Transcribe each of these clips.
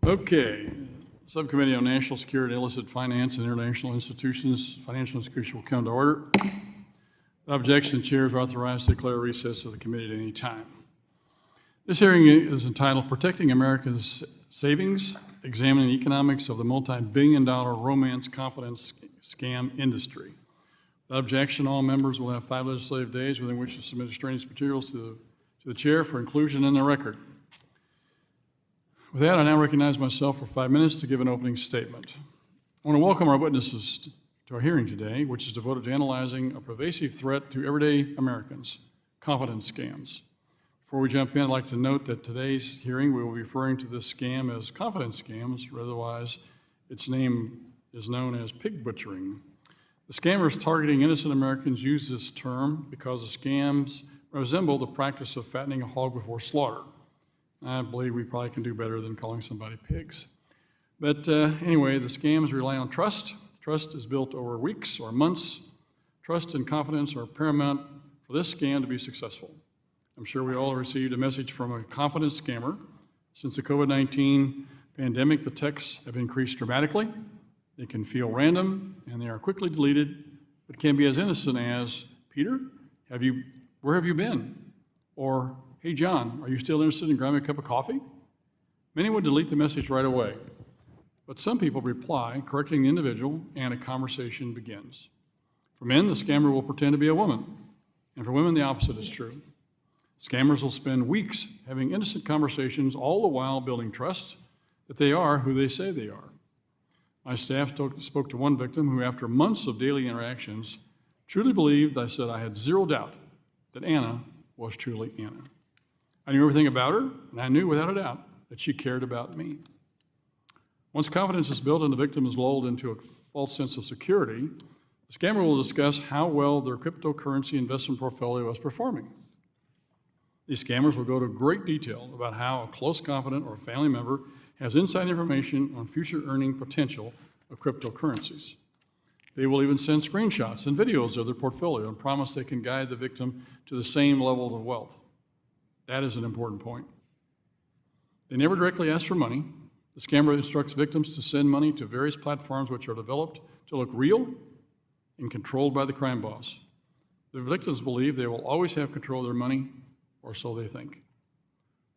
Okay, Subcommittee on National Security, Illicit Finance, and International Institutions, Financial Institutions will come to order. Without objection, the chair is authorized to declare recess of the committee at any time. This hearing is entitled Protecting America's Savings, Examining the Economics of the Multi-Billion-Dollar Romance Confidence Scam Industry. Without objection, all members will have 5 legislative days within which to submit extraneous materials to the chair for inclusion in the record. With that, I now recognize myself for 5 minutes to give an opening statement. I want to welcome our witnesses to our hearing today, which is devoted to analyzing a pervasive threat to everyday Americans, confidence scams. Before we jump in, I'd like to note that today's hearing we will be referring to this scam as confidence scams, or otherwise its name is known as pig butchering. The scammers targeting innocent Americans use this term because the scams resemble the practice of fattening a hog before slaughter. I believe we probably can do better than calling somebody pigs. But anyway, the scams rely on trust. Trust is built over weeks or months. Trust and confidence are paramount for this scam to be successful. I'm sure we all received a message from a confidence scammer. Since the COVID-19 pandemic, the texts have increased dramatically. They can feel random, and they are quickly deleted, but can be as innocent as, Peter, where have you been? Or, hey, John, are you still interested in grabbing a cup of coffee? Many would delete the message right away, but some people reply, correcting the individual, and a conversation begins. For men, the scammer will pretend to be a woman, and for women, the opposite is true. Scammers will spend weeks having innocent conversations, all the while building trust that they are who they say they are. My staff spoke to one victim who, after months of daily interactions, truly believed I said I had zero doubt that Anna was truly Anna. I knew everything about her, and I knew without a doubt that she cared about me. Once confidence is built and the victim is lulled into a false sense of security, the scammer will discuss how well their cryptocurrency investment portfolio is performing. These scammers will go to great detail about how a close confidant or family member has inside information on future earning potential of cryptocurrencies. They will even send screenshots and videos of their portfolio and promise they can guide the victim to the same level of wealth. That is an important point. They never directly ask for money. The scammer instructs victims to send money to various platforms which are developed to look real and controlled by the crime boss. The victims believe they will always have control of their money, or so they think.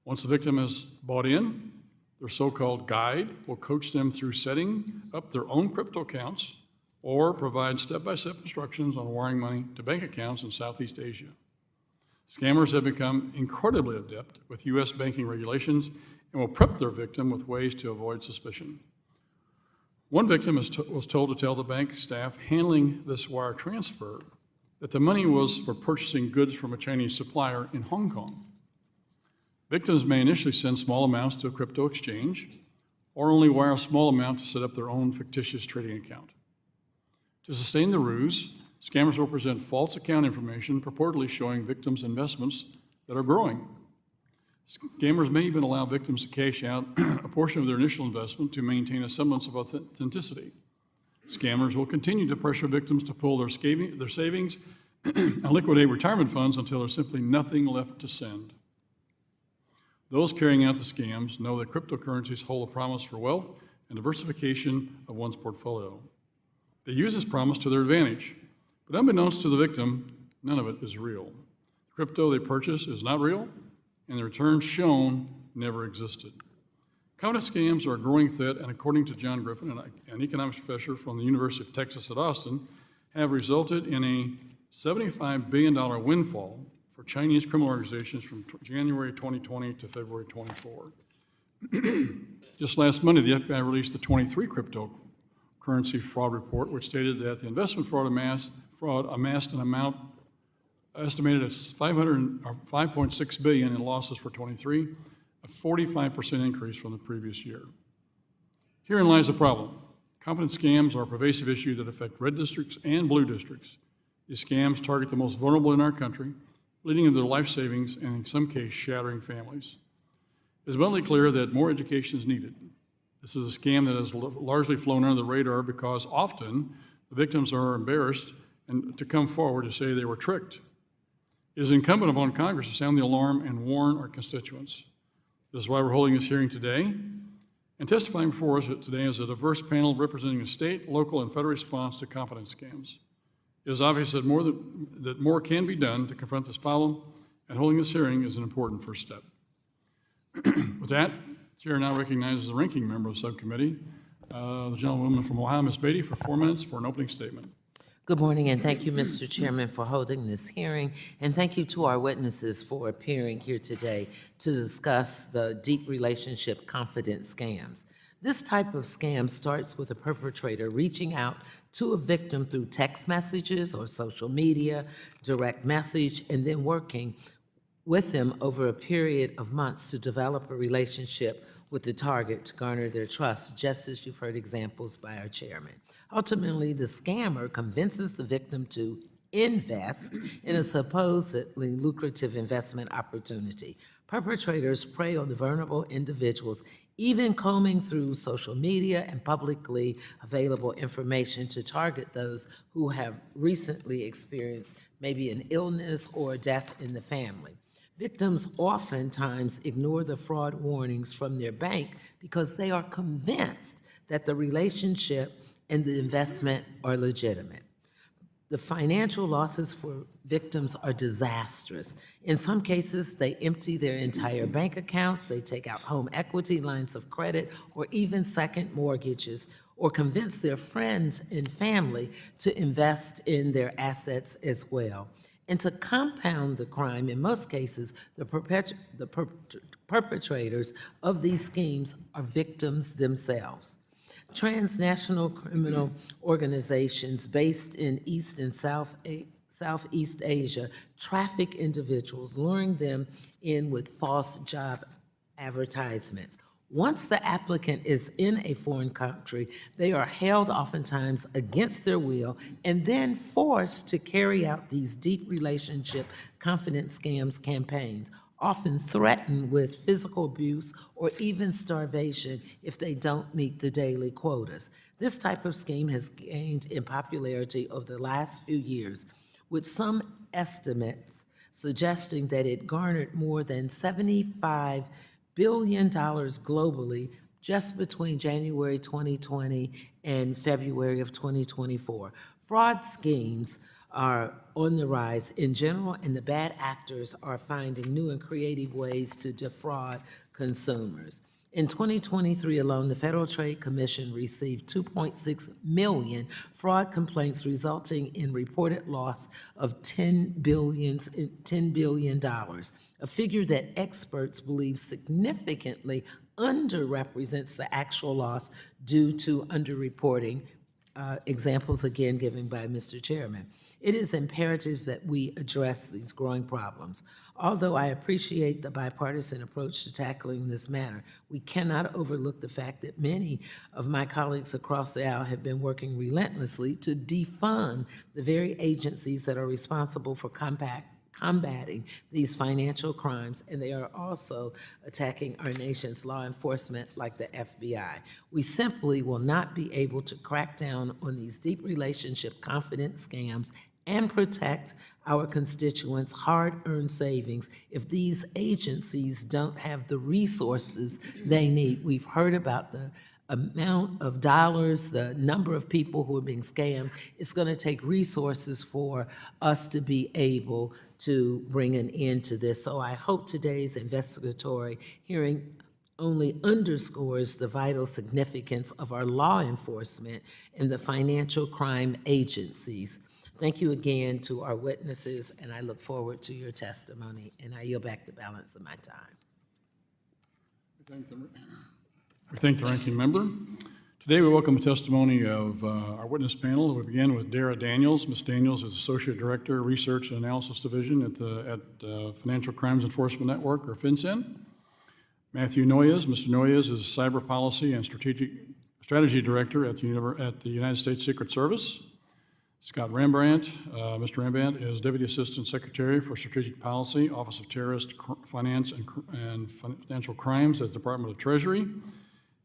Once the victim has bought in, their so-called guide will coach them through setting up their own crypto accounts or provide step-by-step instructions on wiring money to bank accounts in Southeast Asia. Scammers have become incredibly adept with U.S. banking regulations and will prep their victim with ways to avoid suspicion. One victim was told to tell the bank staff handling this wire transfer that the money was for purchasing goods from a Chinese supplier in Hong Kong. Victims may initially send small amounts to a crypto exchange or only wire a small amount to set up their own fictitious trading account. To sustain the ruse, scammers will present false account information purportedly showing victims' investments that are growing. Scammers may even allow victims to cash out a portion of their initial investment to maintain a semblance of authenticity. Scammers will continue to pressure victims to pull their savings and liquidate retirement funds until there's simply nothing left to send. Those carrying out the scams know that cryptocurrencies hold a promise for wealth and diversification of one's portfolio. They use this promise to their advantage, but unbeknownst to the victim, none of it is real. The crypto they purchase is not real, and the returns shown never existed. Confidence scams are a growing threat, and according to John Griffin, an economics professor from the University of Texas at Austin, have resulted in a $75 billion windfall for Chinese criminal organizations from January 2020 to February 24. Just last Monday, the FBI released the 23 cryptocurrency fraud report, which stated that the investment fraud amassed an amount estimated at $5.6 billion in losses for 23, a 45% increase from the previous year. Herein lies the problem. Confidence scams are a pervasive issue that affect red districts and blue districts. These scams target the most vulnerable in our country, leading to their life savings and, in some cases, shattering families. It is abundantly clear that more education is needed. This is a scam that has largely flown under the radar because often the victims are embarrassed and to come forward to say they were tricked. It is incumbent upon Congress to sound the alarm and warn our constituents. This is why we're holding this hearing today, And testifying before us today is a diverse panel representing the state, local, and federal response to confidence scams. It is obvious that more can be done to confront this problem, and holding this hearing is an important first step. With that, the Chair now recognizes the ranking member of the subcommittee, the gentlewoman from Ohio, Ms. Beatty, for 4 minutes for an opening statement. Good morning, and thank you, Mr. Chairman, for holding this hearing, and thank you to our witnesses for appearing here today to discuss the deep relationship confidence scams. This type of scam starts with a perpetrator reaching out to a victim through text messages or social media, direct message, and then working with them over a period of months to develop a relationship with the target to garner their trust, just as you've heard examples by our chairman. Ultimately, the scammer convinces the victim to invest in a supposedly lucrative investment opportunity. Perpetrators prey on the vulnerable individuals, even combing through social media and publicly available information to target those who have recently experienced maybe an illness or a death in the family. Victims oftentimes ignore the fraud warnings from their bank because they are convinced that the relationship and the investment are legitimate. The financial losses for victims are disastrous. In some cases, they empty their entire bank accounts, they take out home equity lines of credit, or even second mortgages, or convince their friends and family to invest in their assets as well. And to compound the crime, in most cases, the perpetrators of these schemes are victims themselves. Transnational criminal organizations based in East and Southeast Asia traffic individuals, luring them in with false job advertisements. Once the applicant is in a foreign country, they are held oftentimes against their will and then forced to carry out these deep relationship confidence scams campaigns, often threatened with physical abuse or even starvation if they don't meet the daily quotas. This type of scheme has gained in popularity over the last few years, with some estimates suggesting that it garnered more than $75 billion globally just between January 2020 and February of 2024. Fraud schemes are on the rise in general, and the bad actors are finding new and creative ways to defraud consumers. In 2023 alone, the Federal Trade Commission received 2.6 million fraud complaints, resulting in reported loss of $10 billion, a figure that experts believe significantly underrepresents the actual loss due to underreporting, examples again given by Mr. Chairman. It is imperative that we address these growing problems. Although I appreciate the bipartisan approach to tackling this matter, we cannot overlook the fact that many of my colleagues across the aisle have been working relentlessly to defund the very agencies that are responsible for combating these financial crimes, and they are also attacking our nation's law enforcement like the FBI. We simply will not be able to crack down on these deep relationship confidence scams and protect our constituents' hard-earned savings if these agencies don't have the resources they need. We've heard about the amount of dollars, the number of people who are being scammed. It's going to take resources for us to be able to bring an end to this. So I hope today's investigatory hearing only underscores the vital significance of our law enforcement and the financial crime agencies. Thank you again to our witnesses, and I look forward to your testimony, and I yield back the balance of my time. We thank the ranking member. Today we welcome the testimony of our witness panel. We begin with Dara Daniels. Ms. Daniels is Associate Director, Research and Analysis Division at the Financial Crimes Enforcement Network, or FinCEN. Matthew Noyes. Mr. Noyes is Cyber Policy and Strategy Director at the United States Secret Service. Scott Rembrandt. Mr. Rembrandt is Deputy Assistant Secretary for Strategic Policy, Office of Terrorist Finance and Financial Crimes at the Department of Treasury.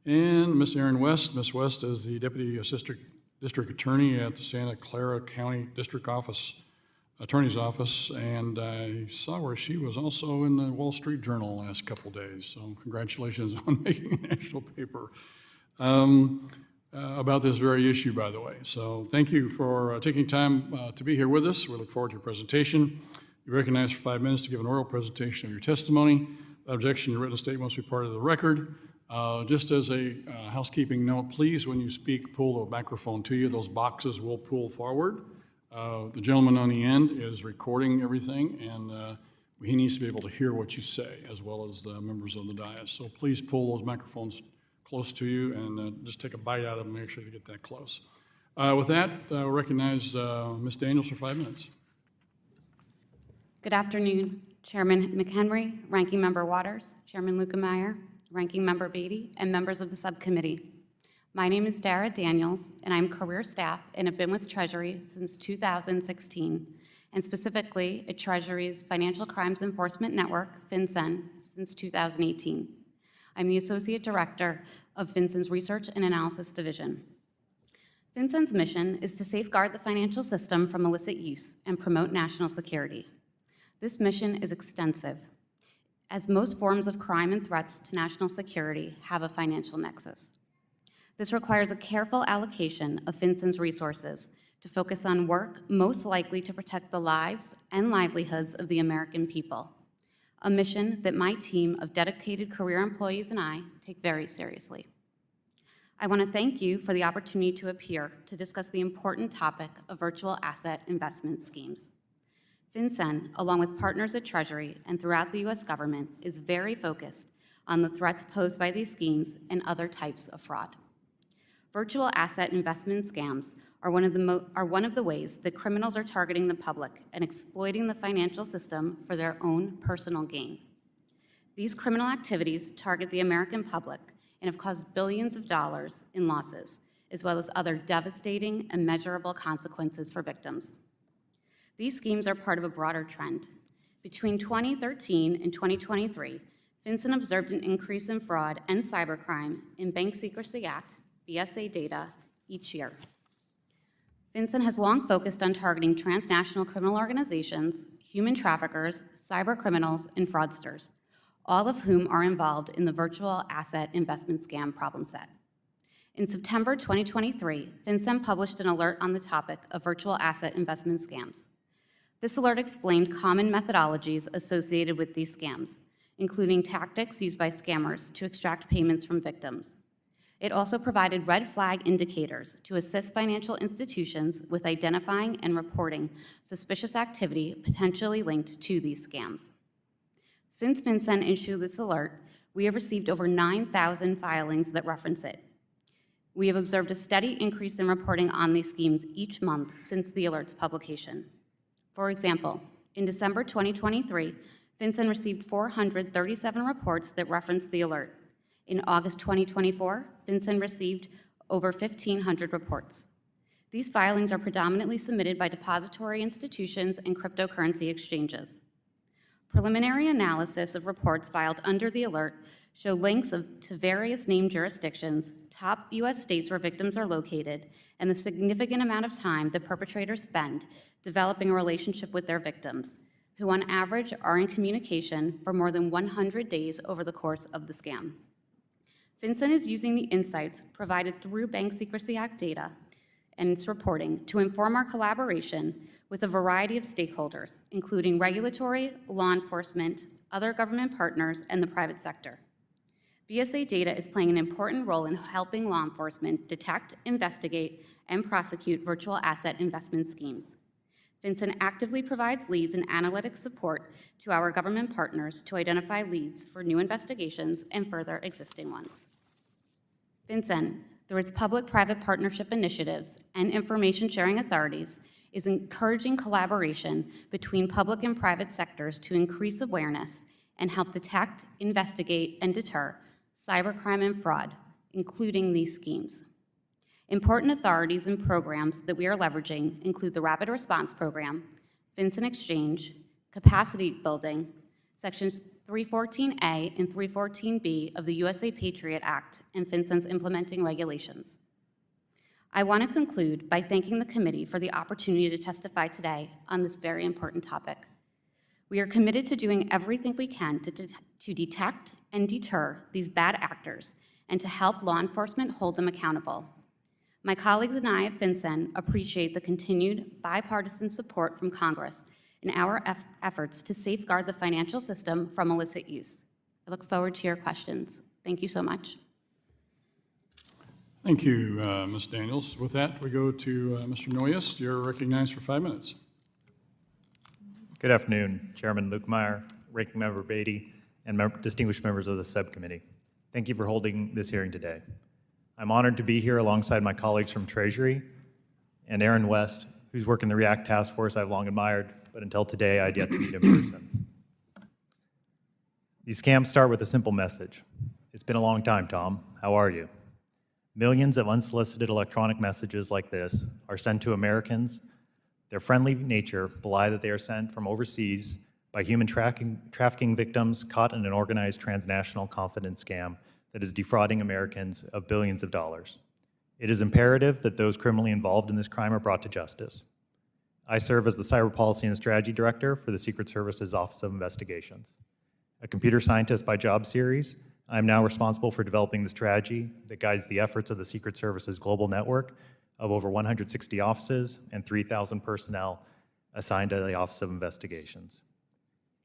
And Ms. Erin West. Ms. West is the Deputy District Attorney at the Santa Clara County District Office Attorney's Office, and I saw where she was also in the Wall Street Journal the last couple days, so congratulations on making a national paper about this very issue, by the way. So thank you for taking time to be here with us. We look forward to your presentation. You're recognized for 5 minutes to give an oral presentation of your testimony. Without objection, your written statement must be part of the record. Just as a housekeeping note, please, when you speak, pull the microphone to you. Those boxes will pull forward. The gentleman on the end is recording everything, and he needs to be able to hear what you say, as well as the members of the dais. So please pull those microphones close to you and just take a bite out of them, make sure you get that close. With that, we'll recognize Ms. Daniels for 5 minutes. Good afternoon, Chairman McHenry, Ranking Member Waters, Chairman Lukemeyer, Ranking Member Beatty, and members of the subcommittee. My name is Dara Daniels, and I'm career staff and have been with Treasury since 2016, and specifically at Treasury's Financial Crimes Enforcement Network, FinCEN, since 2018. I'm the Associate Director of FinCEN's Research and Analysis Division. FinCEN's mission is to safeguard the financial system from illicit use and promote national security. This mission is extensive, as most forms of crime and threats to national security have a financial nexus. This requires a careful allocation of FinCEN's resources to focus on work most likely to protect the lives and livelihoods of the American people, a mission that my team of dedicated career employees and I take very seriously. I want to thank you for the opportunity to appear to discuss the important topic of virtual asset investment schemes. FinCEN, along with partners at Treasury and throughout the U.S. government, is very focused on the threats posed by these schemes and other types of fraud. Virtual asset investment scams are one of the ways that criminals are targeting the public and exploiting the financial system for their own personal gain. These criminal activities target the American public and have caused billions of dollars in losses, as well as other devastating and measurable consequences for victims. These schemes are part of a broader trend. Between 2013 and 2023, FinCEN observed an increase in fraud and cybercrime in Bank Secrecy Act, BSA data, each year. FinCEN has long focused on targeting transnational criminal organizations, human traffickers, cyber criminals, and fraudsters, all of whom are involved in the virtual asset investment scam problem set. In September 2023, FinCEN published an alert on the topic of virtual asset investment scams. This alert explained common methodologies associated with these scams, including tactics used by scammers to extract payments from victims. It also provided red flag indicators to assist financial institutions with identifying and reporting suspicious activity potentially linked to these scams. Since FinCEN issued this alert, we have received over 9,000 filings that reference it. We have observed a steady increase in reporting on these schemes each month since the alert's publication. For example, in December 2023, FinCEN received 437 reports that referenced the alert. In August 2024, FinCEN received over 1,500 reports. These filings are predominantly submitted by depository institutions and cryptocurrency exchanges. Preliminary analysis of reports filed under the alert show links to various named jurisdictions, top U.S. states where victims are located, and the significant amount of time that perpetrators spend developing a relationship with their victims, who on average are in communication for more than 100 days over the course of the scam. FinCEN is using the insights provided through Bank Secrecy Act data and its reporting to inform our collaboration with a variety of stakeholders, including regulatory, law enforcement, other government partners, and the private sector. BSA data is playing an important role in helping law enforcement detect, investigate, and prosecute virtual asset investment schemes. FinCEN actively provides leads and analytic support to our government partners to identify leads for new investigations and further existing ones. FinCEN, through its public-private partnership initiatives and information sharing authorities, is encouraging collaboration between public and private sectors to increase awareness and help detect, investigate, and deter cybercrime and fraud, including these schemes. Important authorities and programs that we are leveraging include the Rapid Response Program, FinCEN Exchange, Capacity Building, Sections 314A and 314B of the USA Patriot Act, and FinCEN's implementing regulations. I want to conclude by thanking the committee for the opportunity to testify today on this very important topic. We are committed to doing everything we can to detect and deter these bad actors and to help law enforcement hold them accountable. My colleagues and I at FinCEN appreciate the continued bipartisan support from Congress in our efforts to safeguard the financial system from illicit use. I look forward to your questions. Thank you so much. Thank you, Ms. Daniels. With that, we go to Mr. Noyes. You're recognized for 5 minutes. Good afternoon, Chairman Lukemeyer, Ranking Member Beatty, and distinguished members of the subcommittee. Thank you for holding this hearing today. I'm honored to be here alongside my colleagues from Treasury and Erin West, whose work in the REACT task force I've long admired, but until today I'd yet to meet in person. These scams start with a simple message. It's been a long time, Tom. How are you? Millions of unsolicited electronic messages like this are sent to Americans. Their friendly nature belie that they are sent from overseas by human trafficking victims caught in an organized transnational confidence scam that is defrauding Americans of billions of dollars. It is imperative that those criminally involved in this crime are brought to justice. I serve as the Cyber Policy and Strategy Director for the Secret Service's Office of Investigations. A computer scientist by job series, I am now responsible for developing the strategy that guides the efforts of the Secret Service's global network of over 160 offices and 3,000 personnel assigned to the Office of Investigations.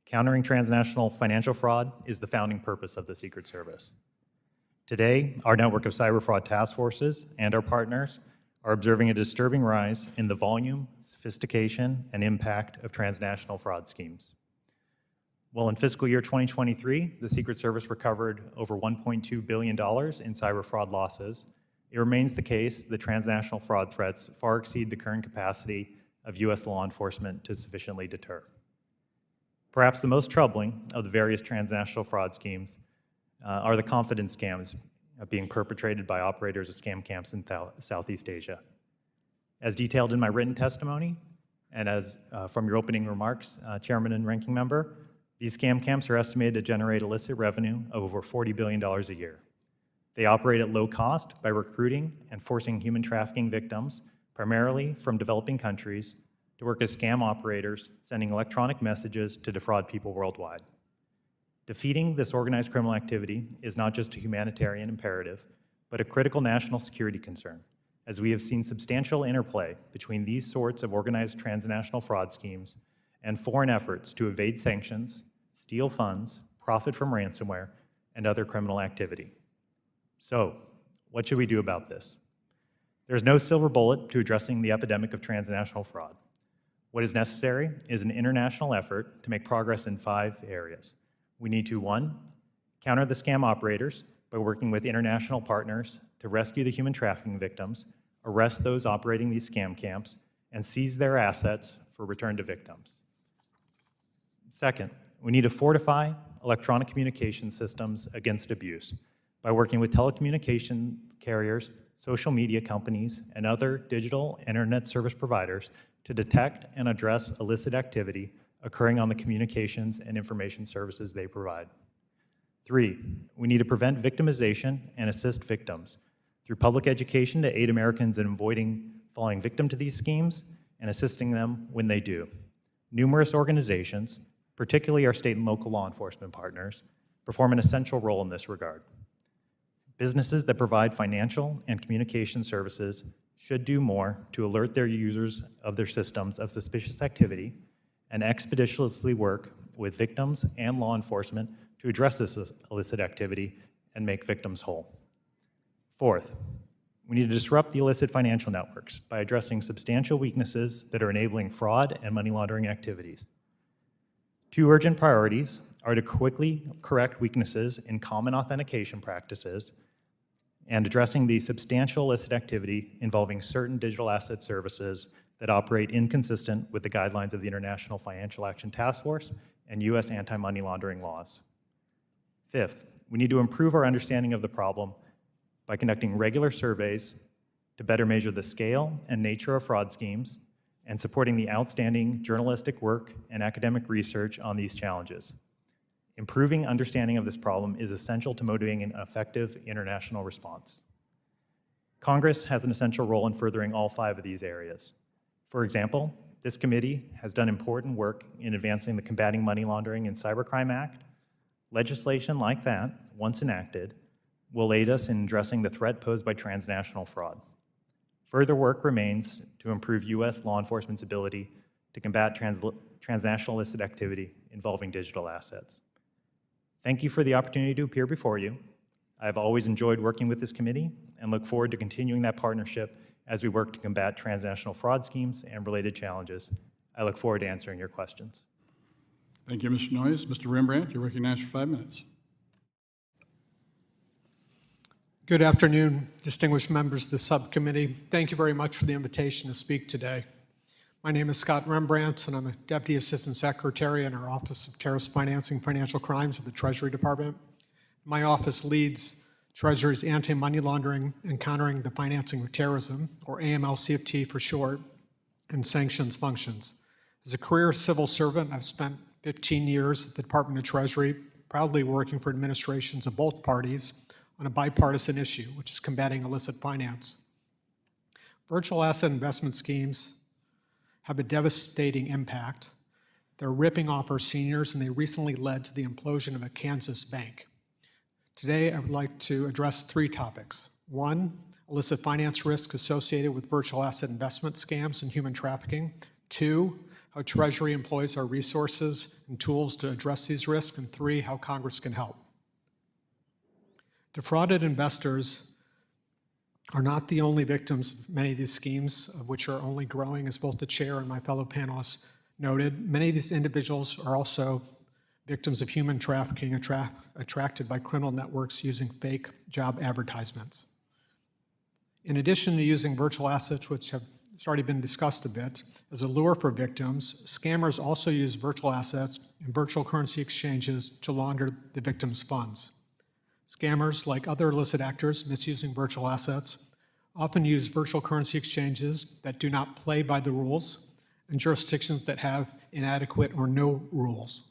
Countering transnational financial fraud is the founding purpose of the Secret Service. Today, our network of cyber fraud task forces and our partners are observing a disturbing rise in the volume, sophistication, and impact of transnational fraud schemes. Well, in fiscal year 2023, the Secret Service recovered over $1.2 billion in cyber fraud losses. It remains the case that transnational fraud threats far exceed the current capacity of U.S. law enforcement to sufficiently deter. Perhaps the most troubling of the various transnational fraud schemes are the confidence scams being perpetrated by operators of scam camps in Southeast Asia. As detailed in my written testimony, and as from your opening remarks, Chairman and Ranking Member, these scam camps are estimated to generate illicit revenue of over $40 billion a year. They operate at low cost by recruiting and forcing human trafficking victims, primarily from developing countries, to work as scam operators, sending electronic messages to defraud people worldwide. Defeating this organized criminal activity is not just a humanitarian imperative, but a critical national security concern, as we have seen substantial interplay between these sorts of organized transnational fraud schemes and foreign efforts to evade sanctions, steal funds, profit from ransomware, and other criminal activity. So, what should we do about this? There's no silver bullet to addressing the epidemic of transnational fraud. What is necessary is an international effort to make progress in 5 areas. We need to, 1, counter the scam operators by working with international partners to rescue the human trafficking victims, arrest those operating these scam camps, and seize their assets for return to victims. 2nd, we need to fortify electronic communication systems against abuse by working with telecommunication carriers, social media companies, and other digital internet service providers to detect and address illicit activity occurring on the communications and information services they provide. 3, we need to prevent victimization and assist victims through public education to aid Americans in avoiding falling victim to these schemes and assisting them when they do. Numerous organizations, particularly our state and local law enforcement partners, perform an essential role in this regard. Businesses that provide financial and communication services should do more to alert their users of their systems of suspicious activity and expeditiously work with victims and law enforcement to address this illicit activity and make victims whole. 4th, we need to disrupt the illicit financial networks by addressing substantial weaknesses that are enabling fraud and money laundering activities. 2 urgent priorities are to quickly correct weaknesses in common authentication practices and addressing the substantial illicit activity involving certain digital asset services that operate inconsistent with the guidelines of the International Financial Action Task Force and U.S. anti-money laundering laws. 5th, we need to improve our understanding of the problem by conducting regular surveys to better measure the scale and nature of fraud schemes and supporting the outstanding journalistic work and academic research on these challenges. Improving understanding of this problem is essential to motivating an effective international response. Congress has an essential role in furthering all 5 of these areas. For example, this committee has done important work in advancing the Combating Money Laundering and Cybercrime Act. Legislation like that, once enacted, will aid us in addressing the threat posed by transnational fraud. Further work remains to improve U.S. law enforcement's ability to combat transnational illicit activity involving digital assets. Thank you for the opportunity to appear before you. I've always enjoyed working with this committee and look forward to continuing that partnership as we work to combat transnational fraud schemes and related challenges. I look forward to answering your questions. Thank you, Mr. Noyes. Mr. Rembrandt, you're recognized for 5 minutes. Good afternoon, distinguished members of the subcommittee. Thank you very much for the invitation to speak today. My name is Scott Rembrandt, and I'm a Deputy Assistant Secretary in our Office of Terrorist Financing and Financial Crimes of the Treasury Department. My office leads Treasury's anti-money laundering and countering the financing of terrorism, or AML-CFT for short, and sanctions functions. As a career civil servant, I've spent 15 years at the Department of Treasury, proudly working for administrations of both parties on a bipartisan issue, which is combating illicit finance. Virtual asset investment schemes have a devastating impact. They're ripping off our seniors, and they recently led to the implosion of a Kansas bank. Today, I would like to address 3 topics. 1, illicit finance risks associated with virtual asset investment scams and human trafficking. 2, how Treasury employs our resources and tools to address these risks. And 3, how Congress can help. Defrauded investors are not the only victims of many of these schemes, of which are only growing, as both the chair and my fellow panelists noted. Many of these individuals are also victims of human trafficking attracted by criminal networks using fake job advertisements. In addition to using virtual assets, which have already been discussed a bit, as a lure for victims, scammers also use virtual assets and virtual currency exchanges to launder the victims' funds. Scammers, like other illicit actors misusing virtual assets, often use virtual currency exchanges that do not play by the rules and jurisdictions that have inadequate or no rules.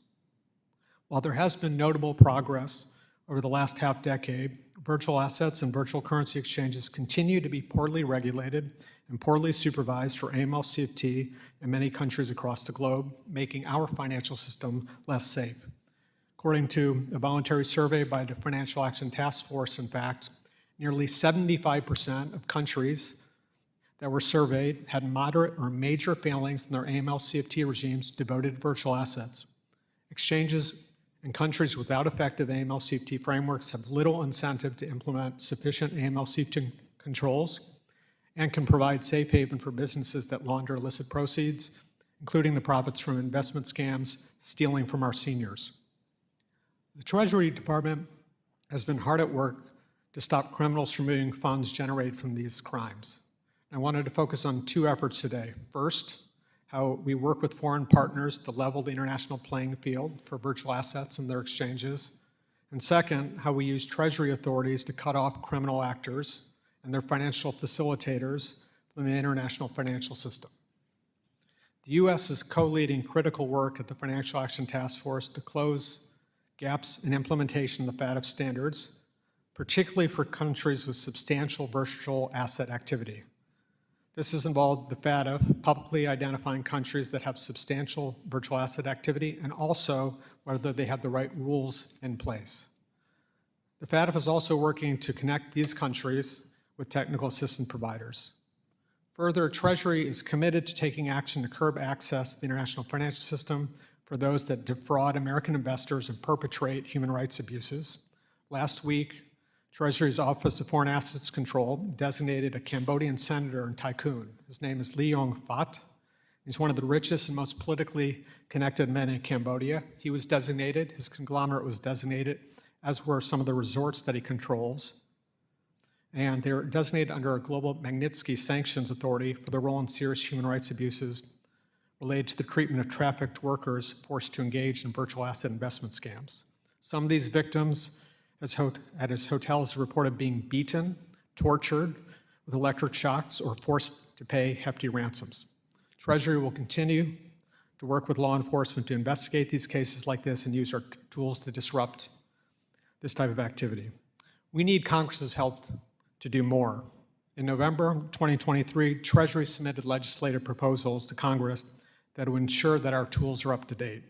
While there has been notable progress over the last half-decade, virtual assets and virtual currency exchanges continue to be poorly regulated and poorly supervised for AML-CFT in many countries across the globe, making our financial system less safe. According to a voluntary survey by the Financial Action Task Force, in fact, nearly 75% of countries that were surveyed had moderate or major failings in their AML-CFT regimes devoted to virtual assets. Exchanges in countries without effective AML-CFT frameworks have little incentive to implement sufficient AML-CFT controls and can provide safe haven for businesses that launder illicit proceeds, including the profits from investment scams, stealing from our seniors. The Treasury Department has been hard at work to stop criminals from moving funds generated from these crimes. I wanted to focus on 2 efforts today. First, how we work with foreign partners to level the international playing field for virtual assets and their exchanges. And second, how we use Treasury authorities to cut off criminal actors and their financial facilitators from the international financial system. The U.S. is co-leading critical work at the Financial Action Task Force to close gaps in implementation of the FATF standards, particularly for countries with substantial virtual asset activity. This has involved the FATF publicly identifying countries that have substantial virtual asset activity and also whether they have the right rules in place. The FATF is also working to connect these countries with technical assistance providers. Further, Treasury is committed to taking action to curb access to the international financial system for those that defraud American investors and perpetrate human rights abuses. Last week, Treasury's Office of Foreign Assets Control designated a Cambodian senator and tycoon. His name is Lee Yong Phat. He's one of the richest and most politically connected men in Cambodia. He was designated, his conglomerate was designated, as were some of the resorts that he controls. And they're designated under a global Magnitsky Sanctions Authority for their role in serious human rights abuses related to the treatment of trafficked workers forced to engage in virtual asset investment scams. Some of these victims at his hotels reported being beaten, tortured with electric shocks, or forced to pay hefty ransoms. Treasury will continue to work with law enforcement to investigate these cases like this and use our tools to disrupt this type of activity. We need Congress's help to do more. In November 2023, Treasury submitted legislative proposals to Congress that would ensure that our tools are up to date.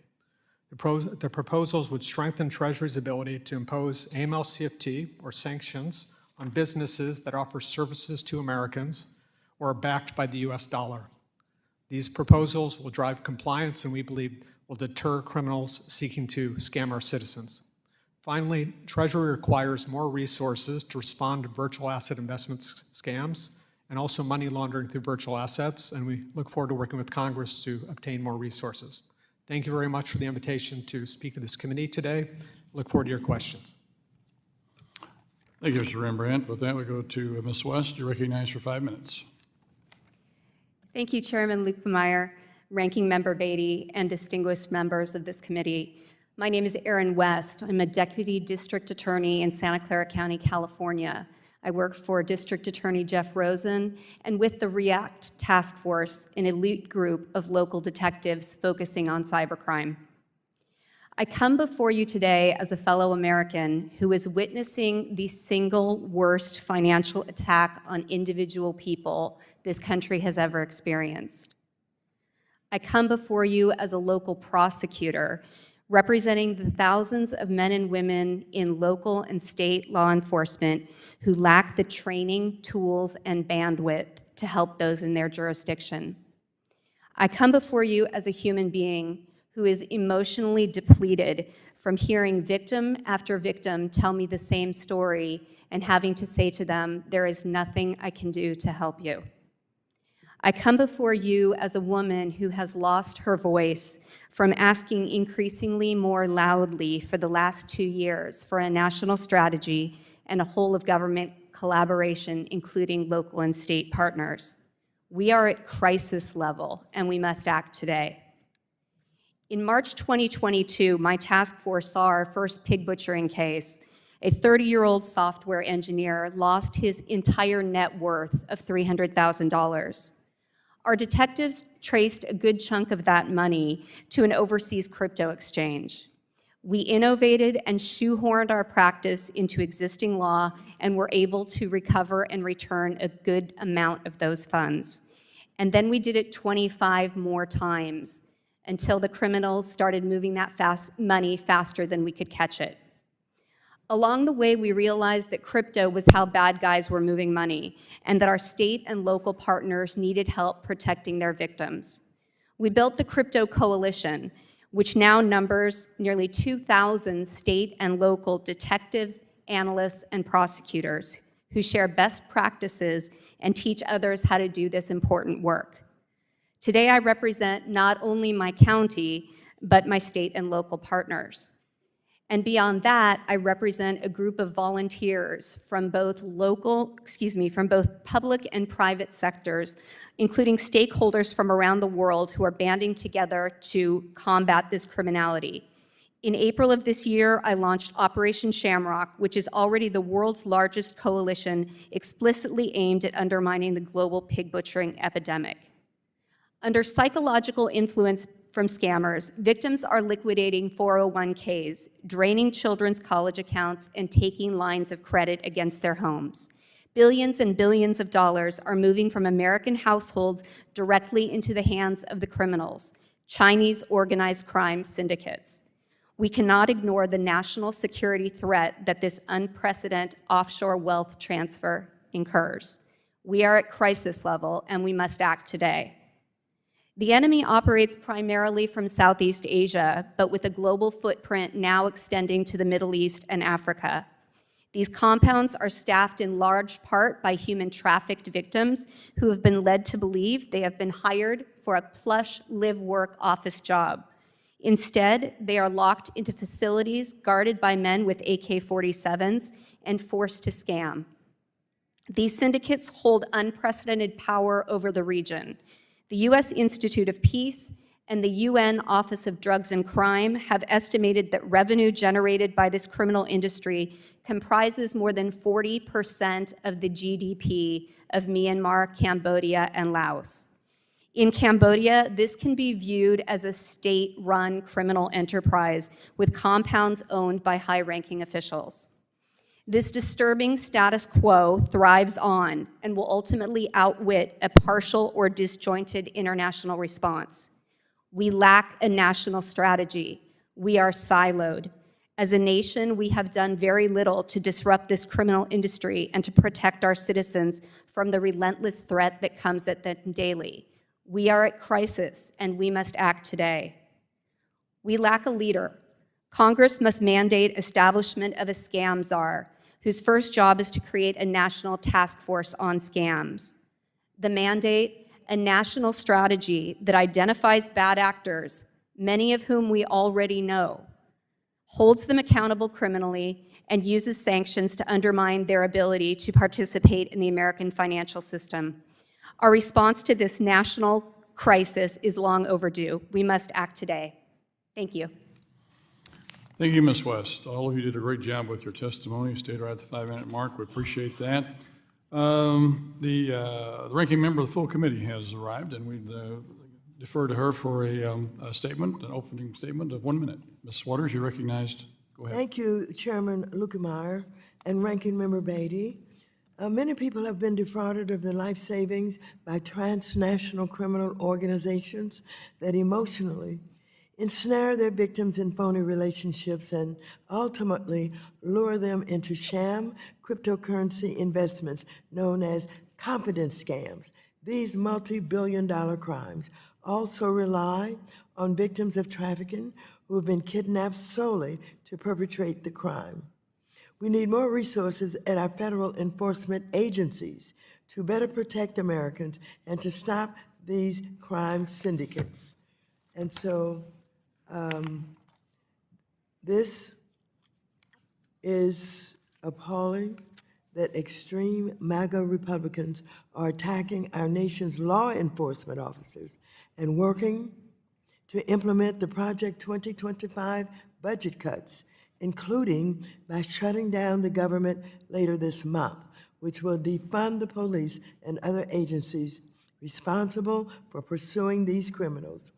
The proposals would strengthen Treasury's ability to impose AML-CFT or sanctions on businesses that offer services to Americans or are backed by the US dollar. These proposals will drive compliance and we believe will deter criminals seeking to scam our citizens. Finally, Treasury requires more resources to respond to virtual asset investment scams and also money laundering through virtual assets, and we look forward to working with Congress to obtain more resources. Thank you very much for the invitation to speak to this committee today. Look forward to your questions. Thank you, Mr. Rembrandt. With that, we go to Ms. West. You're recognized for 5 minutes. Thank you, Chairman Lukemeyer, Ranking Member Beatty, and distinguished members of this committee. My name is Erin West. I'm a Deputy District Attorney in Santa Clara County, California. I work for District Attorney Jeff Rosen and with the REACT Task Force, an elite group of local detectives focusing on cybercrime. I come before you today as a fellow American who is witnessing the single worst financial attack on individual people this country has ever experienced. I come before you as a local prosecutor representing the thousands of men and women in local and state law enforcement who lack the training, tools, and bandwidth to help those in their jurisdiction. I come before you as a human being who is emotionally depleted from hearing victim after victim tell me the same story and having to say to them, there is nothing I can do to help you. I come before you as a woman who has lost her voice from asking increasingly more loudly for the last 2 years for a national strategy and a whole of government collaboration, including local and state partners. We are at crisis level, and we must act today. In March 2022, my task force saw our first pig butchering case. A 30-year-old software engineer lost his entire net worth of $300,000. Our detectives traced a good chunk of that money to an overseas crypto exchange. We innovated and shoehorned our practice into existing law and were able to recover and return a good amount of those funds. And then we did it 25 more times until the criminals started moving that money faster than we could catch it. Along the way, we realized that crypto was how bad guys were moving money and that our state and local partners needed help protecting their victims. We built the Crypto Coalition, which now numbers nearly 2,000 state and local detectives, analysts, and prosecutors who share best practices and teach others how to do this important work. Today, I represent not only my county, but my state and local partners. And beyond that, I represent a group of volunteers from both public and private sectors, including stakeholders from around the world who are banding together to combat this criminality. In April of this year, I launched Operation Shamrock, which is already the world's largest coalition explicitly aimed at undermining the global pig butchering epidemic. Under psychological influence from scammers, victims are liquidating 401ks, draining children's college accounts, and taking lines of credit against their homes. Billions and billions of dollars are moving from American households directly into the hands of the criminals, Chinese organized crime syndicates. We cannot ignore the national security threat that this unprecedented offshore wealth transfer incurs. We are at crisis level, and we must act today. The enemy operates primarily from Southeast Asia, but with a global footprint now extending to the Middle East and Africa. These compounds are staffed in large part by human trafficked victims who have been led to believe they have been hired for a plush live-work office job. Instead, they are locked into facilities guarded by men with AK-47s and forced to scam. These syndicates hold unprecedented power over the region. The U.S. Institute of Peace and the UN Office of Drugs and Crime have estimated that revenue generated by this criminal industry comprises more than 40% of the GDP of Myanmar, Cambodia, and Laos. In Cambodia, this can be viewed as a state-run criminal enterprise with compounds owned by high-ranking officials. This disturbing status quo thrives on and will ultimately outwit a partial or disjointed international response. We lack a national strategy. We are siloed. As a nation, we have done very little to disrupt this criminal industry and to protect our citizens from the relentless threat that comes at them daily. We are at crisis, and we must act today. We lack a leader. Congress must mandate establishment of a scam czar, whose first job is to create a national task force on scams. The mandate, a national strategy that identifies bad actors, many of whom we already know, holds them accountable criminally, and uses sanctions to undermine their ability to participate in the American financial system. Our response to this national crisis is long overdue. We must act today. Thank you. Thank you, Ms. West. All of you did a great job with your testimony. You stayed right at the 5-minute mark. We appreciate that. The ranking member of the full committee has arrived, and we defer to her for a statement, an opening statement of 1 minute. Ms. Waters, you're recognized. Go ahead. Thank you, Chairman Lukemeyer and Ranking Member Beatty. Many people have been defrauded of their life savings by transnational criminal organizations that emotionally ensnare their victims in phony relationships and ultimately lure them into sham cryptocurrency investments known as confidence scams. These multi-billion-dollar crimes also rely on victims of trafficking who have been kidnapped solely to perpetrate the crime. We need more resources at our federal enforcement agencies to better protect Americans and to stop these crime syndicates. And so this is appalling that extreme MAGA Republicans are attacking our nation's law enforcement officers and working to implement the Project 2025 budget cuts, including by shutting down the government later this month, which will defund the police and other agencies responsible for pursuing these criminals.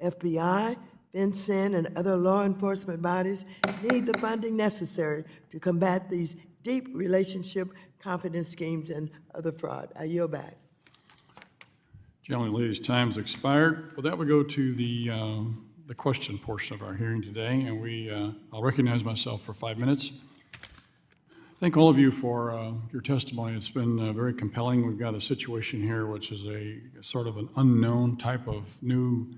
FBI, FinCEN, and other law enforcement bodies need the funding necessary to combat these deep relationship confidence schemes and other fraud. I yield back. Gentlemen, ladies, time's expired. Well, that would go to the question portion of our hearing today, and I'll recognize myself for 5 minutes. Thank all of you for your testimony. It's been very compelling. We've got a situation here which is a sort of an unknown type of new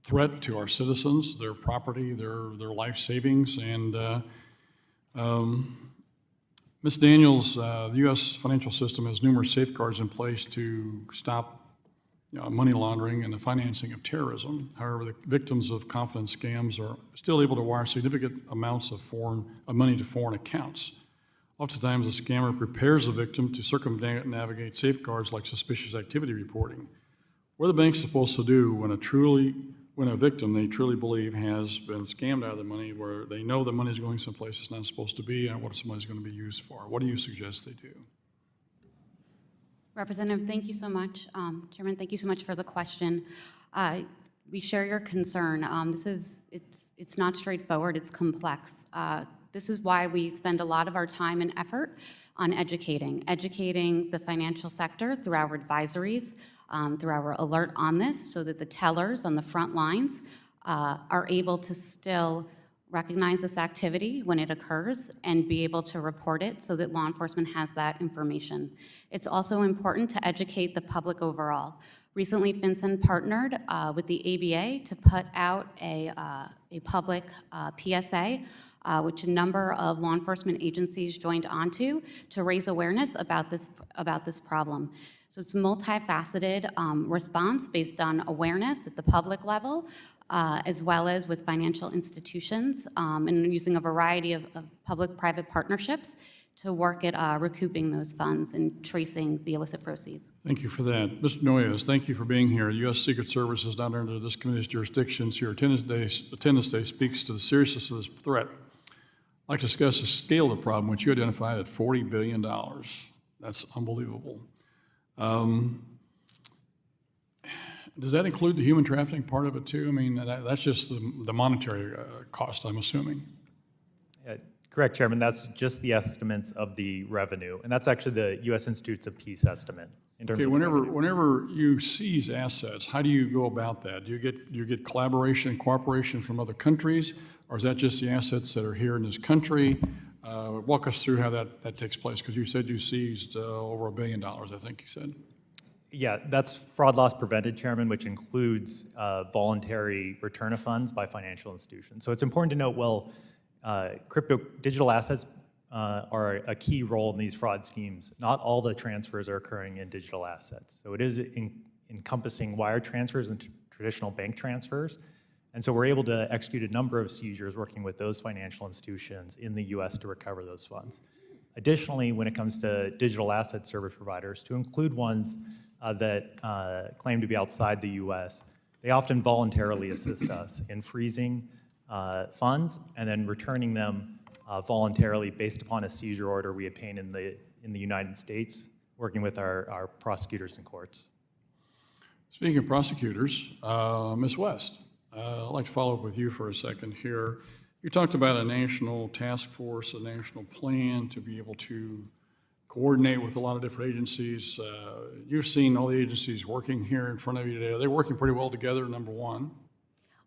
threat to our citizens, their property, their life savings, and Ms. Daniels, the U.S. financial system has numerous safeguards in place to stop money laundering and the financing of terrorism. However, the victims of confidence scams are still able to wire significant amounts of money to foreign accounts. Oftentimes, the scammer prepares the victim to circumnavigate safeguards like suspicious activity reporting. What are the banks supposed to do when a victim they truly believe has been scammed out of the money, where they know the money is going someplace it's not supposed to be and what some money is going to be used for? What do you suggest they do? Representative, thank you so much. Chairman, thank you so much for the question. We share your concern. It's not straightforward, it's complex. This is why we spend a lot of our time and effort on educating the financial sector through our advisories, through our alert on this, so that the tellers on the front lines are able to still recognize this activity when it occurs and be able to report it so that law enforcement has that information. It's also important to educate the public overall. Recently, FinCEN partnered with the ABA to put out a public PSA, which a number of law enforcement agencies joined onto to raise awareness about this problem. So it's a multifaceted response based on awareness at the public level, as well as with financial institutions, and using a variety of public-private partnerships to work at recouping those funds and tracing the illicit proceeds. Thank you for that. Mr. Noyes, thank you for being here. The U.S. Secret Service is not under this committee's jurisdictions. Your attendance day speaks to the seriousness of this threat. I'd like to discuss the scale of the problem, which you identified at $40 billion. That's unbelievable. Does that include the human trafficking part of it too? I mean, that's just the monetary cost, I'm assuming. Correct, Chairman. That's just the estimates of the revenue, and that's actually the U.S. Institutes of Peace estimate in terms Okay, of whenever you seize assets, how do you go about that? Do you get collaboration and cooperation from other countries, or is that just the assets that are here in this country? Walk us through how that takes place, because you said you seized over $1 billion, I think you said. Yeah, that's fraud loss prevented, Chairman, which includes voluntary return of funds by financial institutions. So it's important to note, well, digital assets are a key role in these fraud schemes. Not all the transfers are occurring in digital assets. So it is encompassing wire transfers and traditional bank transfers. And so we're able to execute a number of seizures working with those financial institutions in the US to recover those funds. Additionally, when it comes to digital asset service providers, to include ones that claim to be outside the US, they often voluntarily assist us in freezing funds and then returning them voluntarily based upon a seizure order we obtain in the United States, working with our prosecutors and courts. Speaking of prosecutors, Ms. West, I'd like to follow up with you for a second here. You talked about a national task force, a national plan to be able to coordinate with a lot of different agencies. You've seen all the agencies working here in front of you today. Are they working pretty well together, number one?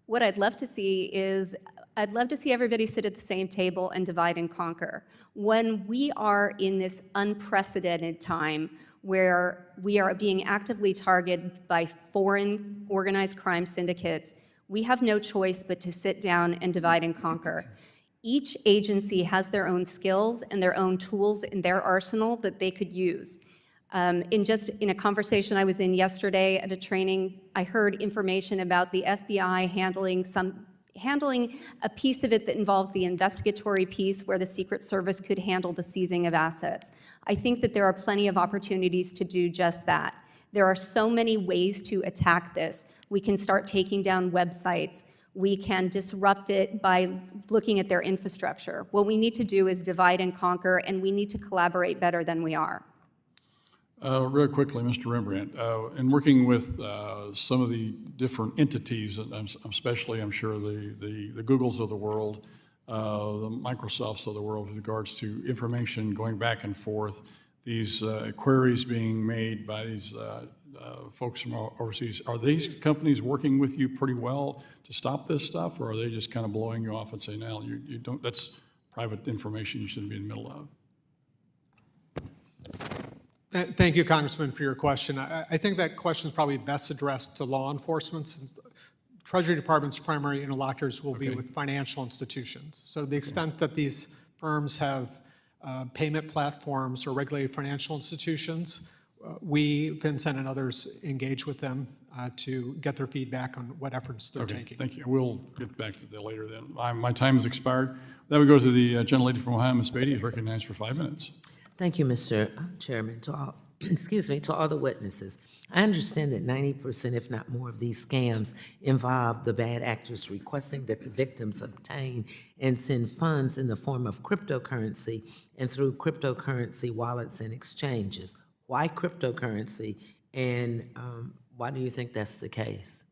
What I'd love to see is, I'd love to see everybody sit at the same table and divide and conquer. When we are in this unprecedented time where we are being actively targeted by foreign organized crime syndicates, we have no choice but to sit down and divide and conquer. Each agency has their own skills and their own tools in their arsenal that they could use. In a conversation I was in yesterday at a training, I heard information about the FBI handling a piece of it that involves the investigatory piece where the Secret Service could handle the seizing of assets. I think that there are plenty of opportunities to do just that. There are so many ways to attack this. We can start taking down websites. We can disrupt it by looking at their infrastructure. What we need to do is divide and conquer, and we need to collaborate better than we are. Real quickly, Mr. Rembrandt, in working with some of the different entities, especially I'm sure the Googles of the world, the Microsofts of the world with regards to information going back and forth, these queries being made by these folks from overseas, are these companies working with you pretty well to stop this stuff, or are they just kind of blowing you off and saying, no, you don't, that's private information you shouldn't be in the middle of? Thank you, Congressman, for your question. I think that question is probably best addressed to law enforcement, since Treasury Department's primary interlocutors will be with financial institutions. So to the extent that these firms have payment platforms or regulated financial institutions, we, FinCEN and others, engage with them to get their feedback on what efforts they're taking. Thank you. We'll get back to that later then. My time has expired. Then we go to the gentlelady from Ohio, Ms. Beatty, is recognized for 5 minutes. Thank you, Mr. Chairman. To all, to all the witnesses. I understand that 90%, if not more, of these scams involve the bad actors requesting that the victims obtain and send funds in the form of cryptocurrency and through cryptocurrency wallets and exchanges. Why cryptocurrency, and why do you think that's the case?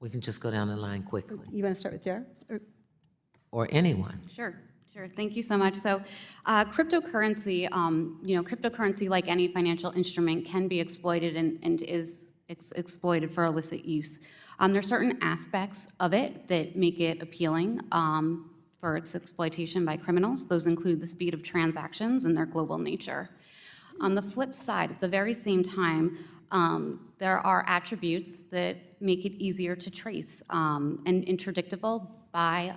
We can just go down the line quickly. You want to start with Dara? Or anyone. Sure. Thank you so much. So cryptocurrency, cryptocurrency, like any financial instrument, can be exploited and is exploited for illicit use. There are certain aspects of it that make it appealing for its exploitation by criminals. Those include the speed of transactions and their global nature. On the flip side, at the very same time, there are attributes that make it easier to trace and interdictable by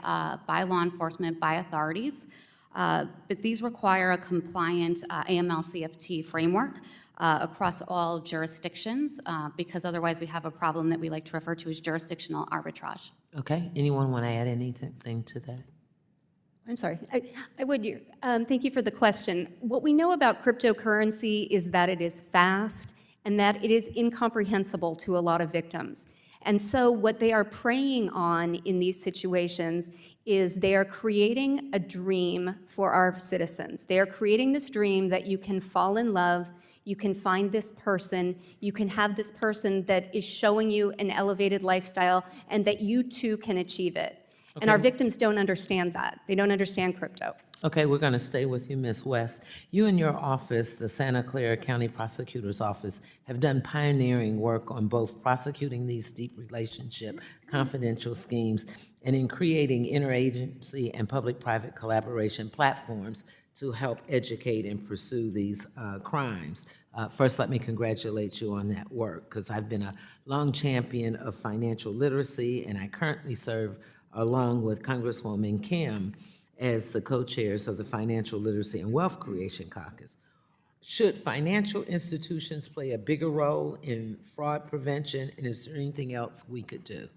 law enforcement, by authorities, but these require a compliant AML-CFT framework across all jurisdictions, because otherwise we have a problem that we like to refer to as jurisdictional arbitrage. Okay, anyone want to add anything to that? I'm sorry, I would. Thank you for the question. What we know about cryptocurrency is that it is fast and that it is incomprehensible to a lot of victims. And so what they are preying on in these situations is they are creating a dream for our citizens. They are creating this dream that you can fall in love, you can find this person, you can have this person that is showing you an elevated lifestyle, and that you too can achieve it. And our victims don't understand that. They don't understand crypto. Okay, we're going to stay with you, Ms. West. You and your office, the Santa Clara County Prosecutor's Office, have done pioneering work on both prosecuting these deep relationship confidential schemes and in creating interagency and public-private collaboration platforms to help educate and pursue these crimes. First, let me congratulate you on that work, because I've been a long champion of financial literacy, and I currently serve along with Congresswoman Kim as the co-chairs of the Financial Literacy and Wealth Creation Caucus. Should financial institutions play a bigger role in fraud prevention, and is there anything else we could do?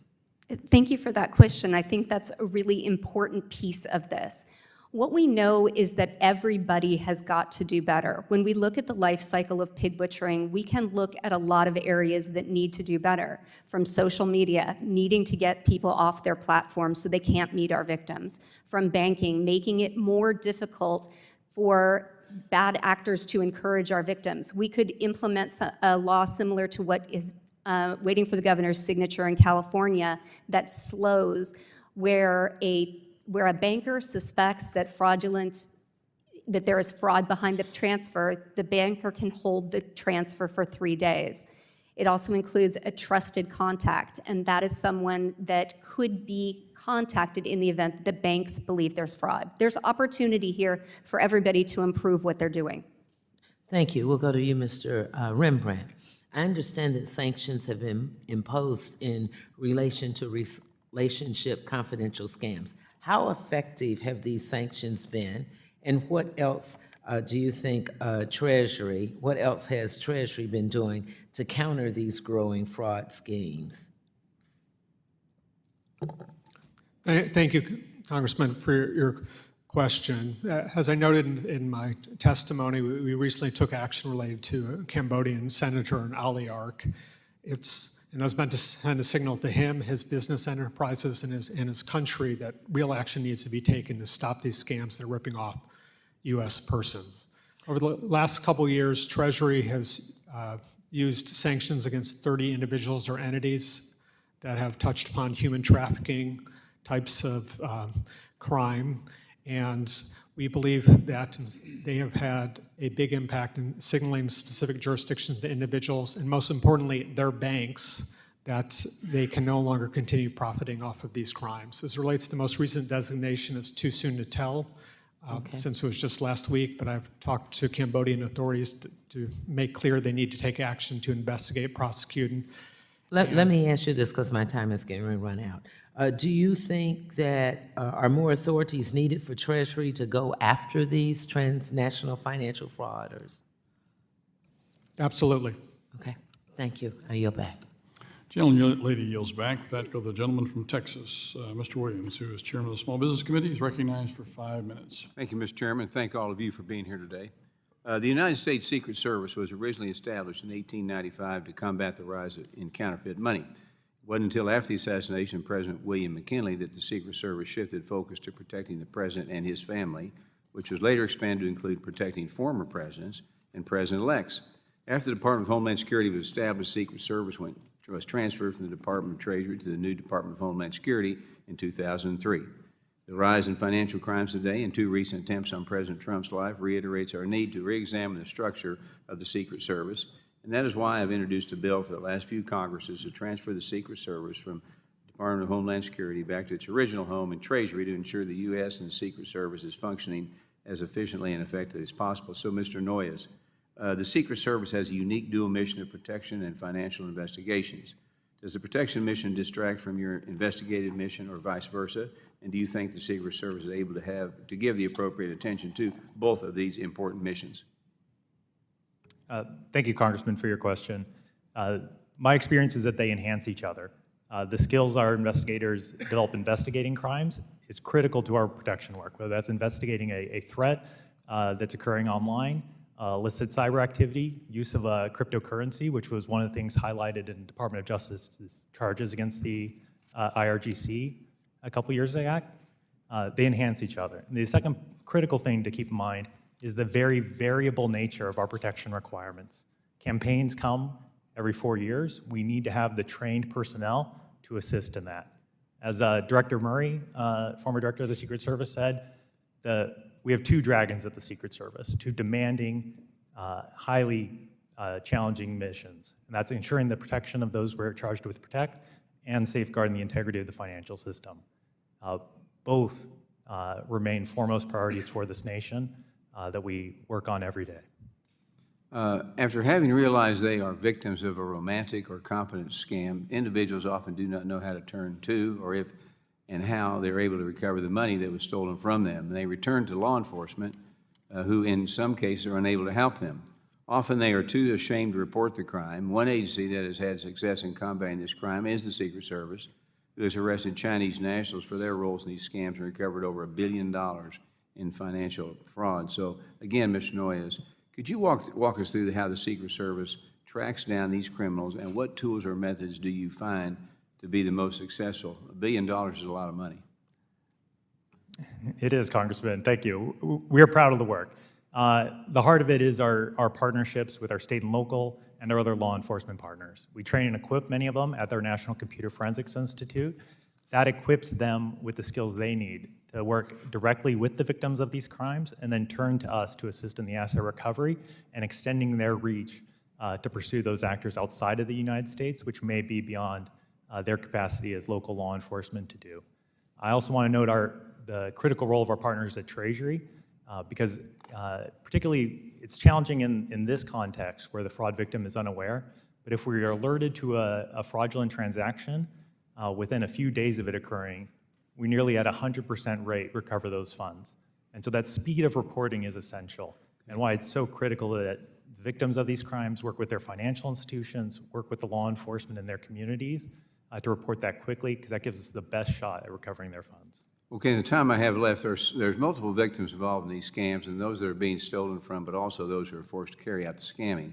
Thank you for that question. I think that's a really important piece of this. What we know is that everybody has got to do better. When we look at the life cycle of pig butchering, we can look at a lot of areas that need to do better, from social media, needing to get people off their platforms so they can't meet our victims, from banking, making it more difficult for bad actors to encourage our victims. We could implement a law similar to what is waiting for the governor's signature in California that slows where a banker suspects that there is fraud behind the transfer, the banker can hold the transfer for 3 days. It also includes a trusted contact, and that is someone that could be contacted in the event that the banks believe there's fraud. There's opportunity here for everybody to improve what they're doing. Thank you. We'll go to you, Mr. Rembrandt. I understand that sanctions have been imposed in relation to relationship confidential scams. How effective have these sanctions been, and what else do you think Treasury, what else has Treasury been doing to counter these growing fraud schemes? Thank you, Congressman, for your question. As I noted in my testimony, we recently took action related to a Cambodian senator, an oligarch. And I was meant to send a signal to him, his business enterprises, and his country that real action needs to be taken to stop these scams that are ripping off U.S. persons. Over the last couple years, Treasury has used sanctions against 30 individuals or entities that have touched upon human trafficking types of crime. And we believe that they have had a big impact in signaling specific jurisdictions to individuals, and most importantly, their banks, that they can no longer continue profiting off of these crimes. As it relates to the most recent designation, it's too soon to tell, since it was just last week, but I've talked to Cambodian authorities to make clear they need to take action to investigate, prosecute, and Let me ask you this, because my time is getting ready to run out. Do you think that are more authorities needed for Treasury to go after these transnational financial fraudsters? absolutely. Okay, thank you. I yield back. Lady yields back. That goes the gentleman from Texas, Mr. Williams, who is chairman of the Small Business Committee. Is recognized for 5 minutes. Thank you, Mr. Chairman. Thank all of you for being here today. The United States Secret Service was originally established in 1895 to combat the rise in counterfeit money. It wasn't until after the assassination of President William McKinley that the Secret Service shifted focus to protecting the president and his family, which was later expanded to include protecting former presidents and president-elects. After the Department of Homeland Security was established, the Secret Service was transferred from the Department of Treasury to the new Department of Homeland Security in 2003. The rise in financial crimes today and 2 recent attempts on President Trump's life reiterates our need to re-examine the structure of the Secret Service, and that is why I've introduced a bill for the last few Congresses to transfer the Secret Service from the Department of Homeland Security back to its original home in Treasury to ensure the U.S. and the Secret Service is functioning as efficiently and effectively as possible. So, Mr. Noyes, the Secret Service has a unique dual mission of protection and financial investigations. Does the protection mission distract from your investigative mission or vice versa? And do you think the Secret Service is able to give the appropriate attention to both of these important missions? Thank you, Congressman, for your question. My experience is that they enhance each other. The skills our investigators develop investigating crimes is critical to our protection work, whether that's investigating a threat that's occurring online, illicit cyber activity, use of cryptocurrency, which was one of the things highlighted in Department of Justice's charges against the IRGC a couple years back. They enhance each other. And the second critical thing to keep in mind is the very variable nature of our protection requirements. Campaigns come every 4 years. We need to have the trained personnel to assist in that. As Director Murray, former director of the Secret Service, said, we have two dragons at the Secret Service, two demanding, highly challenging missions. And that's ensuring the protection of those we're charged with protect and safeguarding the integrity of the financial system. Both remain foremost priorities for this nation that we work on every day. After having realized they are victims of a romantic or competence scam, individuals often do not know how to turn to or if and how they're able to recover the money that was stolen from them. And they return to law enforcement, who in some cases are unable to help them. Often they are too ashamed to report the crime. One agency that has had success in combating this crime is the Secret Service, who has arrested Chinese nationals for their roles in these scams and recovered over $1 billion in financial fraud. So again, Mr. Noyes, could you walk us through how the Secret Service tracks down these criminals, and what tools or methods do you find to be the most successful? $1 billion is a lot of money. It is, Congressman. Thank you. We are proud of the work. The heart of it is our partnerships with our state and local and our other law enforcement partners. We train and equip many of them at their National Computer Forensics Institute. That equips them with the skills they need to work directly with the victims of these crimes and then turn to us to assist in the asset recovery and extending their reach to pursue those actors outside of the United States, which may be beyond their capacity as local law enforcement to do. I also want to note the critical role of our partners at Treasury, because particularly it's challenging in this context where the fraud victim is unaware, but if we are alerted to a fraudulent transaction within a few days of it occurring, we nearly at 100% rate recover those funds. And so that speed of reporting is essential, and why it's so critical that victims of these crimes work with their financial institutions, work with the law enforcement in their communities to report that quickly, because that gives us the best shot at recovering their funds. Okay, in the time I have left, there's multiple victims involved in these scams, and those that are being stolen from, but also those who are forced to carry out the scamming.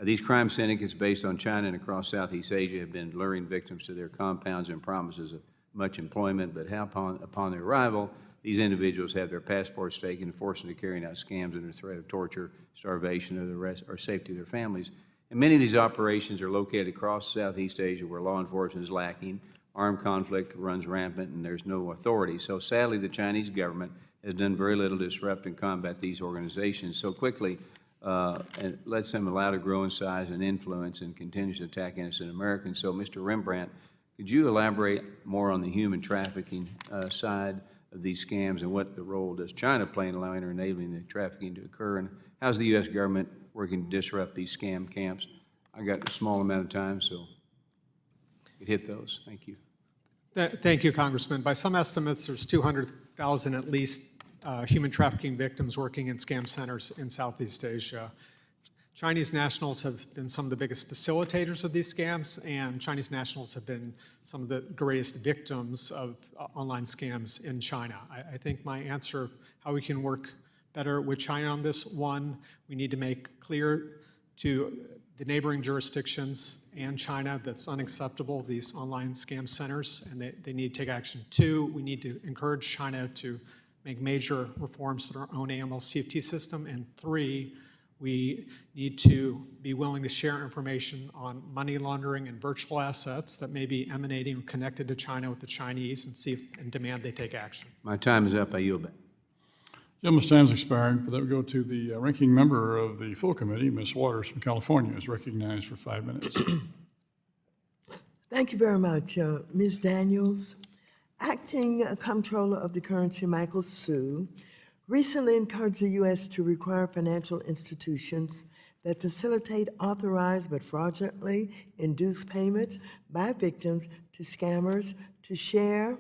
These crime syndicates based on China and across Southeast Asia have been luring victims to their compounds and promises of much employment, but upon their arrival, these individuals have their passports taken and forced into carrying out scams under threat of torture, starvation, or the rest, or safety of their families. And many of these operations are located across Southeast Asia where law enforcement is lacking, armed conflict runs rampant, and there's no authority. So sadly, the Chinese government has done very little to disrupt and combat these organizations so quickly, and lets them allow to grow in size and influence and continues to attack innocent Americans. So, Mr. Rembrandt, could you elaborate more on the human trafficking side of these scams, and what the role does China play in allowing or enabling the trafficking to occur, and how's the U.S. government working to disrupt these scam camps? I got a small amount of time, so you hit those. Thank you. Thank you, Congressman. By some estimates, there's 200,000 at least human trafficking victims working in scam centers in Southeast Asia. Chinese nationals have been some of the biggest facilitators of these scams, and Chinese nationals have been some of the greatest victims of online scams in China. I think my answer of how we can work better with China on this, one, we need to make clear to the neighboring jurisdictions and China that's unacceptable, these online scam centers, and they need to take action. Two, we need to encourage China to make major reforms to their own AML CFT system. And three, we need to be willing to share information on money laundering and virtual assets that may be emanating or connected to China with the Chinese, and see and demand they take action. My time is up. I yield back. Gentleman's time's expired, but that would go to the ranking member of the full committee, Ms. Waters from California, is recognized for 5 minutes. Thank you very much, Ms. Daniels. Acting Comptroller of the Currency, Michael Hsu, recently encouraged the U.S. to require financial institutions that facilitate authorized but fraudulently induced payments by victims to scammers to share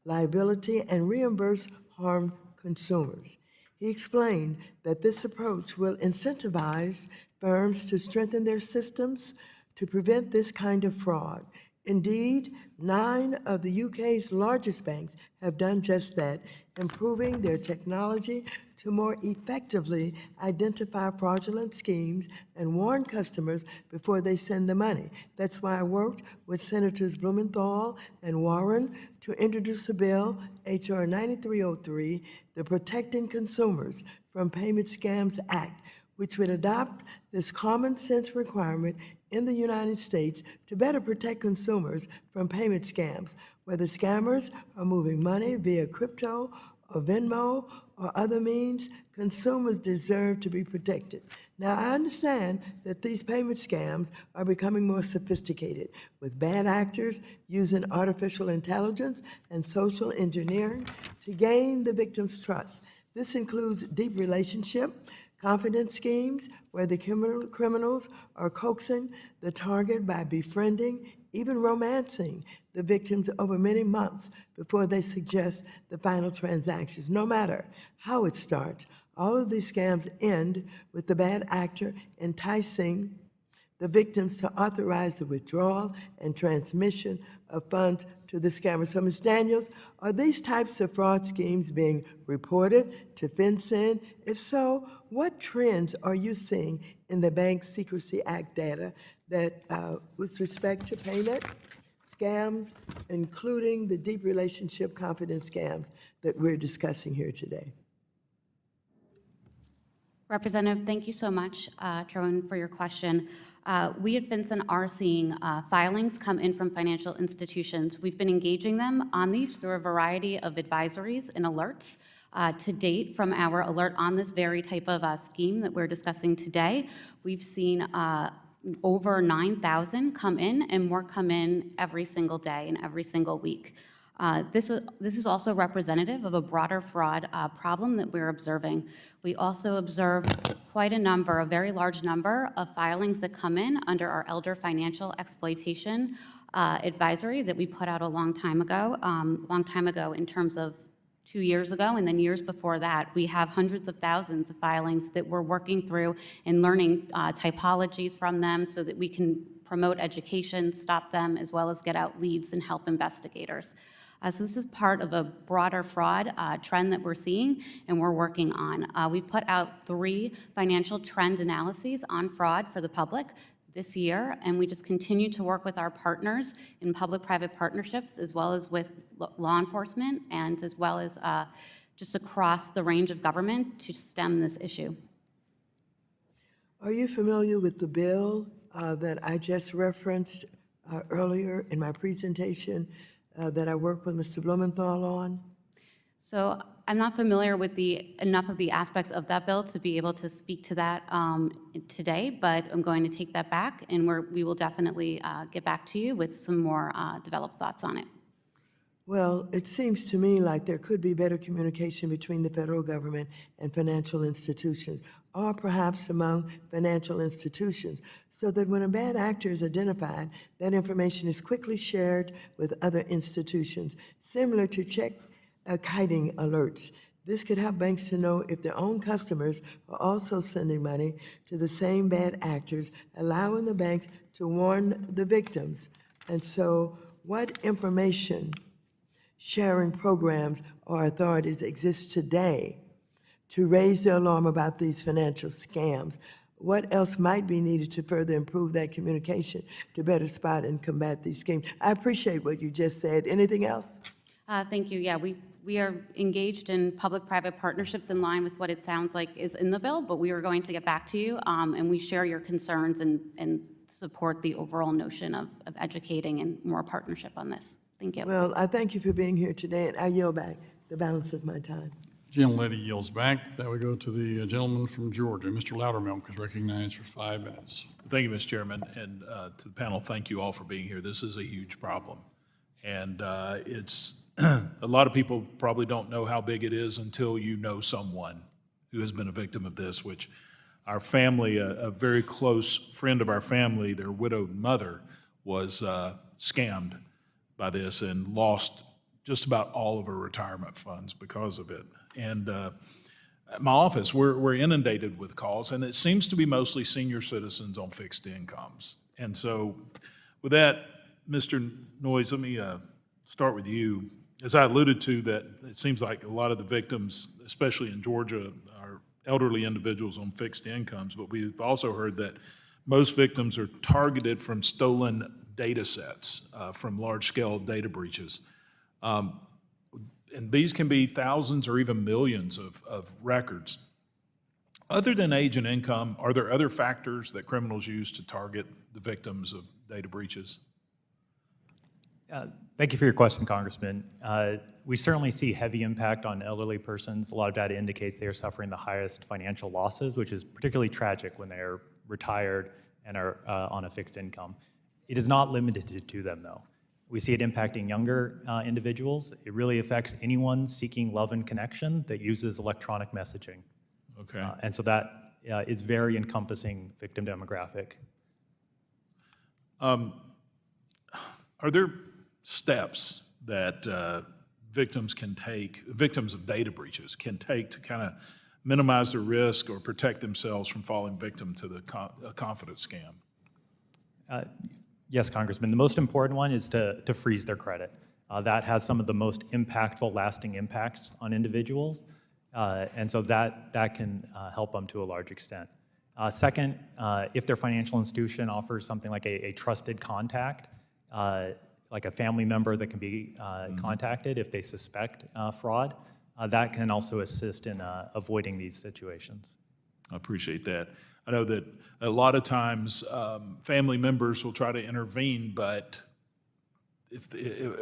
liability and reimburse harmed consumers. He explained that this approach will incentivize firms to strengthen their systems to prevent this kind of fraud. Indeed, 9 of the UK's largest banks have done just that, improving their technology to more effectively identify fraudulent schemes and warn customers before they send the money. That's why I worked with Senators Blumenthal and Warren to introduce a bill, H.R. 9303, the Protecting Consumers from Payment Scams Act, which would adopt this common sense requirement in the United States to better protect consumers from payment scams. Whether scammers are moving money via crypto or Venmo or other means, consumers deserve to be protected. Now, I understand that these payment scams are becoming more sophisticated, with bad actors using artificial intelligence and social engineering to gain the victim's trust. This includes deep relationship, confidence schemes, where the criminals are coaxing the target by befriending, even romancing the victims over many months before they suggest the final transactions. No matter how it starts, all of these scams end with the bad actor enticing the victims to authorize the withdrawal and transmission of funds to the scammer. So, Ms. Daniels, are these types of fraud schemes being reported to FinCEN? If so, what trends are you seeing in the Bank Secrecy Act data that, with respect to payment scams, including the deep relationship confidence scams that we're discussing here today? Representative, thank you so much, Chairman, for your question. We at FinCEN are seeing filings come in from financial institutions. We've been engaging them on these through a variety of advisories and alerts. To date, from our alert on this very type of scheme that we're discussing today, we've seen over 9,000 come in, and more come in every single day and every single week. This is also representative of a broader fraud problem that we're observing. We also observe quite a very large number of filings that come in under our elder financial exploitation advisory that we put out a long time ago in terms of 2 years ago, and then years before that. We have hundreds of thousands of filings that we're working through and learning typologies from them so that we can promote education, stop them, as well as get out leads and help investigators. So this is part of a broader fraud trend that we're seeing and we're working on. We've put out 3 financial trend analyses on fraud for the public this year, and we just continue to work with our partners in public-private partnerships, as well as with law enforcement, and as well as just across the range of government to stem this issue. Are you familiar with the bill that I just referenced earlier in my presentation that I worked with Mr. Blumenthal on? So I'm not familiar with enough of the aspects of that bill to be able to speak to that today, but I'm going to take that back, and we will definitely get back to you with some more developed thoughts on it. Well, it seems to me like there could be better communication between the federal government and financial institutions, or perhaps among financial institutions, so that when a bad actor is identified, that information is quickly shared with other institutions, similar to kiting alerts. This could help banks to know if their own customers are also sending money to the same bad actors, allowing the banks to warn the victims. And so, what information sharing programs or authorities exist today to raise the alarm about these financial scams? What else might be needed to further improve that communication to better spot and combat these schemes? I appreciate what you just said. Anything else? Thank you. Yeah, we are engaged in public-private partnerships in line with what it sounds like is in the bill, but we are going to get back to you, and we share your concerns and support the overall notion of educating and more partnership on this. Thank you. Well, I thank you for being here today, and I yield back the balance of my time. Gentlelady yields back. That would go to the gentleman from Georgia. Mr. Loudermilk is recognized for 5 minutes. Thank you, Mr. Chairman, and to the panel, thank you all for being here. This is a huge problem, and it's a lot of people probably don't know how big it is until you know someone who has been a victim of this, which our family, a very close friend of our family, their widowed mother, was scammed by this and lost just about all of her retirement funds because of it. And at my office, we're inundated with calls, and it seems to be mostly senior citizens on fixed incomes. And so with that, Mr. Noyes, let me start with you. As I alluded to, that it seems like a lot of the victims, especially in Georgia, are elderly individuals on fixed incomes, but we've also heard that most victims are targeted from stolen data sets, from large-scale data breaches. And these can be thousands or even millions of records. Other than age and income, are there other factors that criminals use to target the victims of data breaches? Thank you for your question, Congressman. We certainly see heavy impact on elderly persons. A lot of data indicates they are suffering the highest financial losses, which is particularly tragic when they are retired and are on a fixed income. It is not limited to them, though. We see it impacting younger individuals. It really affects anyone seeking love and connection that uses electronic messaging. Okay. And so that is very encompassing victim demographic. Are there steps that victims of data breaches can take to kind of minimize their risk or protect themselves from falling victim to a confidence scam? Yes, Congressman. The most important one is to freeze their credit. That has some of the most impactful, lasting impacts on individuals, and so that can help them to a large extent. Second, if their financial institution offers something like a trusted contact, like a family member that can be contacted if they suspect fraud, that can also assist in avoiding these situations. I appreciate that. I know that a lot of times family members will try to intervene, but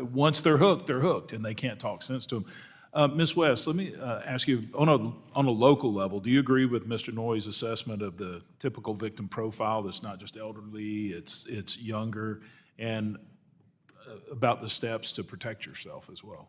once they're hooked, and they can't talk sense to them. Ms. West, let me ask you, on a local level, do you agree with Mr. Noyes' assessment of the typical victim profile that's not just elderly, it's younger, and about the steps to protect yourself as well?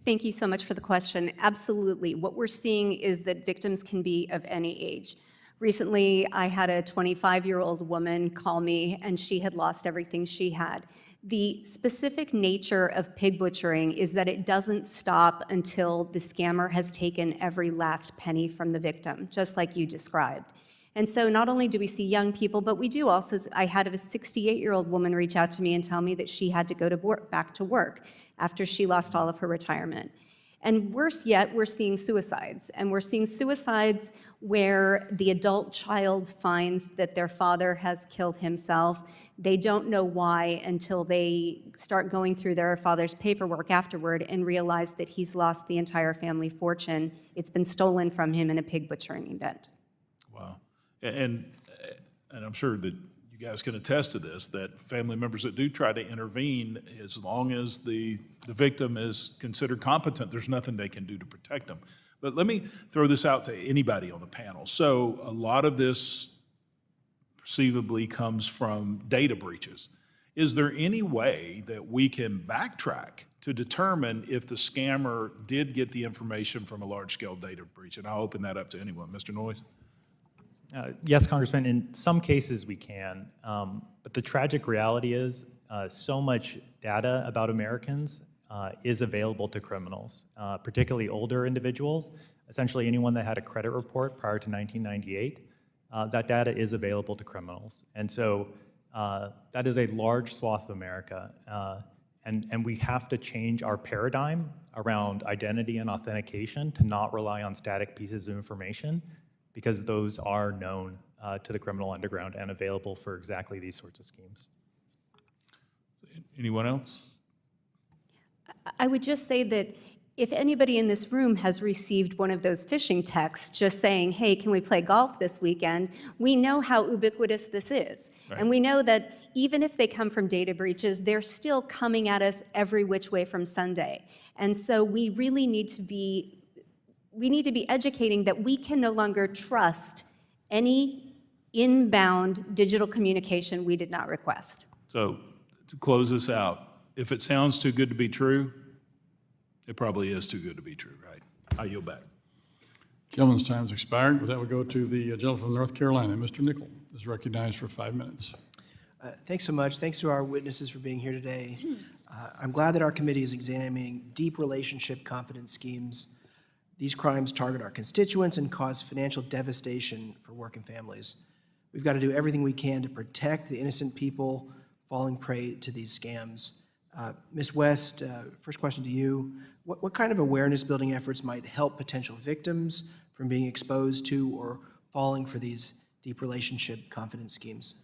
Thank you so much for the question. Absolutely. What we're seeing is that victims can be of any age. Recently, I had a 25-year-old woman call me, and she had lost everything she had. The specific nature of pig butchering is that it doesn't stop until the scammer has taken every last penny from the victim, just like you described. And so not only do we see young people, but we do also, I had a 68-year-old woman reach out to me and tell me that she had to go to back to work after she lost all of her retirement. And worse yet, we're seeing suicides. And we're seeing suicides where the adult child finds that their father has killed himself. They don't know why until they start going through their father's paperwork afterward and realize that he's lost the entire family fortune. It's been stolen from him in a pig butchering event. Wow. And I'm sure that you guys can attest to this, that family members that do try to intervene, as long as the victim is considered competent, there's nothing they can do to protect them. But let me throw this out to anybody on the panel. So a lot of this perceivably comes from data breaches. Is there any way that we can backtrack to determine if the scammer did get the information from a large-scale data breach? And I'll open that up to anyone. Mr. Noyes? Yes, Congressman, in some cases we can, but the tragic reality is so much data about Americans is available to criminals, particularly older individuals, essentially anyone that had a credit report prior to 1998. That data is available to criminals. And so that is a large swath of America, and we have to change our paradigm around identity and authentication to not rely on static pieces of information, because those are known to the criminal underground and available for exactly these sorts of schemes. Anyone else? I would just say that if anybody in this room has received one of those phishing texts just saying, hey, can we play golf this weekend, we know how ubiquitous this is. Right. And we know that even if they come from data breaches, they're still coming at us every which way from Sunday. And so we really need to be educating that we can no longer trust any inbound digital communication we did not request. So to close this out, if it sounds too good to be true, it probably is too good to be true, right? I yield back. Gentleman's time's expired. With that, we go to the gentleman from North Carolina. Mr. Nickel is recognized for 5 minutes. Thanks so much. Thanks to our witnesses for being here today. I'm glad that our committee is examining deep relationship confidence schemes. These crimes target our constituents and cause financial devastation for working families. We've got to do everything we can to protect the innocent people falling prey to these scams. Ms. West, first question to you. What kind of awareness building efforts might help potential victims from being exposed to or falling for these deep relationship confidence schemes?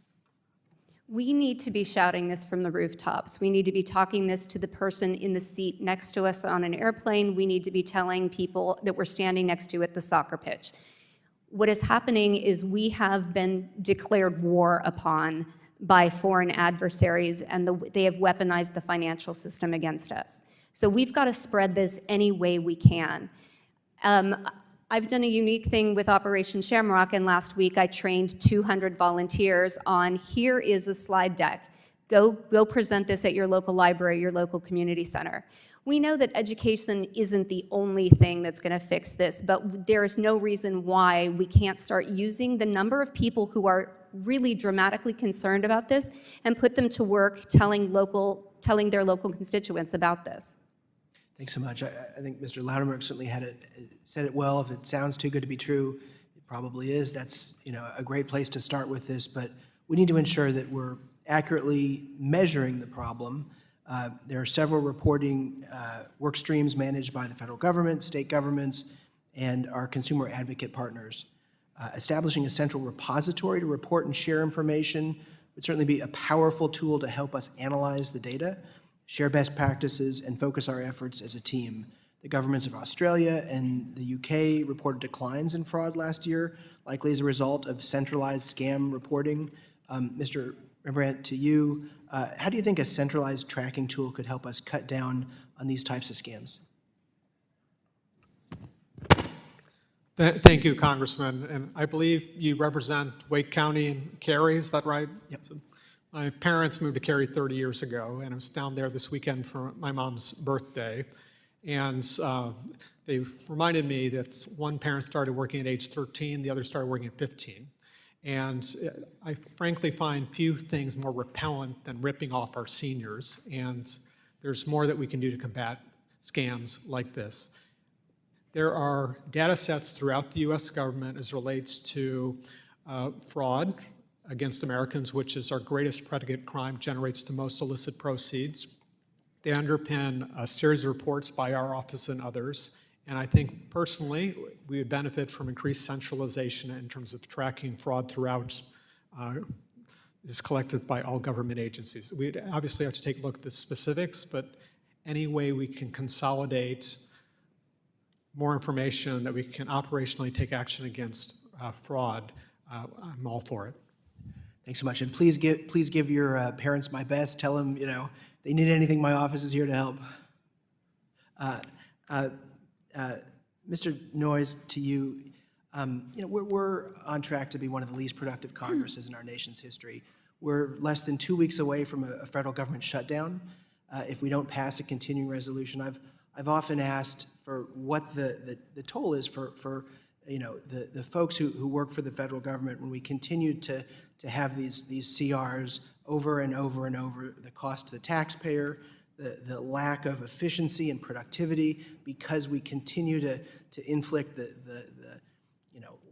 We need to be shouting this from the rooftops. We need to be talking this to the person in the seat next to us on an airplane. We need to be telling people that we're standing next to at the soccer pitch. What is happening is we have been declared war upon by foreign adversaries, and they have weaponized the financial system against us. So we've got to spread this any way we can. I've done a unique thing with Operation Shamrock, and last week I trained 200 volunteers on, here is a slide deck. Go present this at your local library, your local community center. We know that education isn't the only thing that's going to fix this, but there is no reason why we can't start using the number of people who are really dramatically concerned about this and put them to work telling their local constituents about this. Thanks so much. I think Mr. Loudermilk certainly said it well. If it sounds too good to be true, it probably is. That's a great place to start with this, but we need to ensure that we're accurately measuring the problem. There are several reporting work streams managed by the federal government, state governments, and our consumer advocate partners. Establishing a central repository to report and share information would certainly be a powerful tool to help us analyze the data, share best practices, and focus our efforts as a team. The governments of Australia and the UK reported declines in fraud last year, likely as a result of centralized scam reporting. Mr. Rembrandt, to you, how do you think a centralized tracking tool could help us cut down on these types of scams? Thank you, Congressman. And I believe you represent Wake County and Cary, is that right? Yep. So my parents moved to Cary 30 years ago, and I was down there this weekend for my mom's birthday. And they reminded me that one parent started working at age 13, the other started working at 15. And I frankly find few things more repellent than ripping off our seniors. And there's more that we can do to combat scams like this. There are data sets throughout the US government as relates to fraud against Americans, which is our greatest predicate crime, generates the most illicit proceeds. They underpin a series of reports by our office and others. And I think personally, we would benefit from increased centralization in terms of tracking fraud throughout is collected by all government agencies. We'd obviously have to take a look at the specifics, but any way we can consolidate more information that we can operationally take action against fraud, I'm all for it. Thanks so much. And please give your parents my best. Tell them, they need anything, my office is here to help. Mr. Noyes, to you, we're on track to be one of the least productive Congresses in our nation's history. We're less than 2 weeks away from a federal government shutdown. If we don't pass a continuing resolution, I've often asked for what the toll is for the folks who work for the federal government when we continue to have these CRs over and over and over, the cost to the taxpayer, the lack of efficiency and productivity, because we continue to inflict the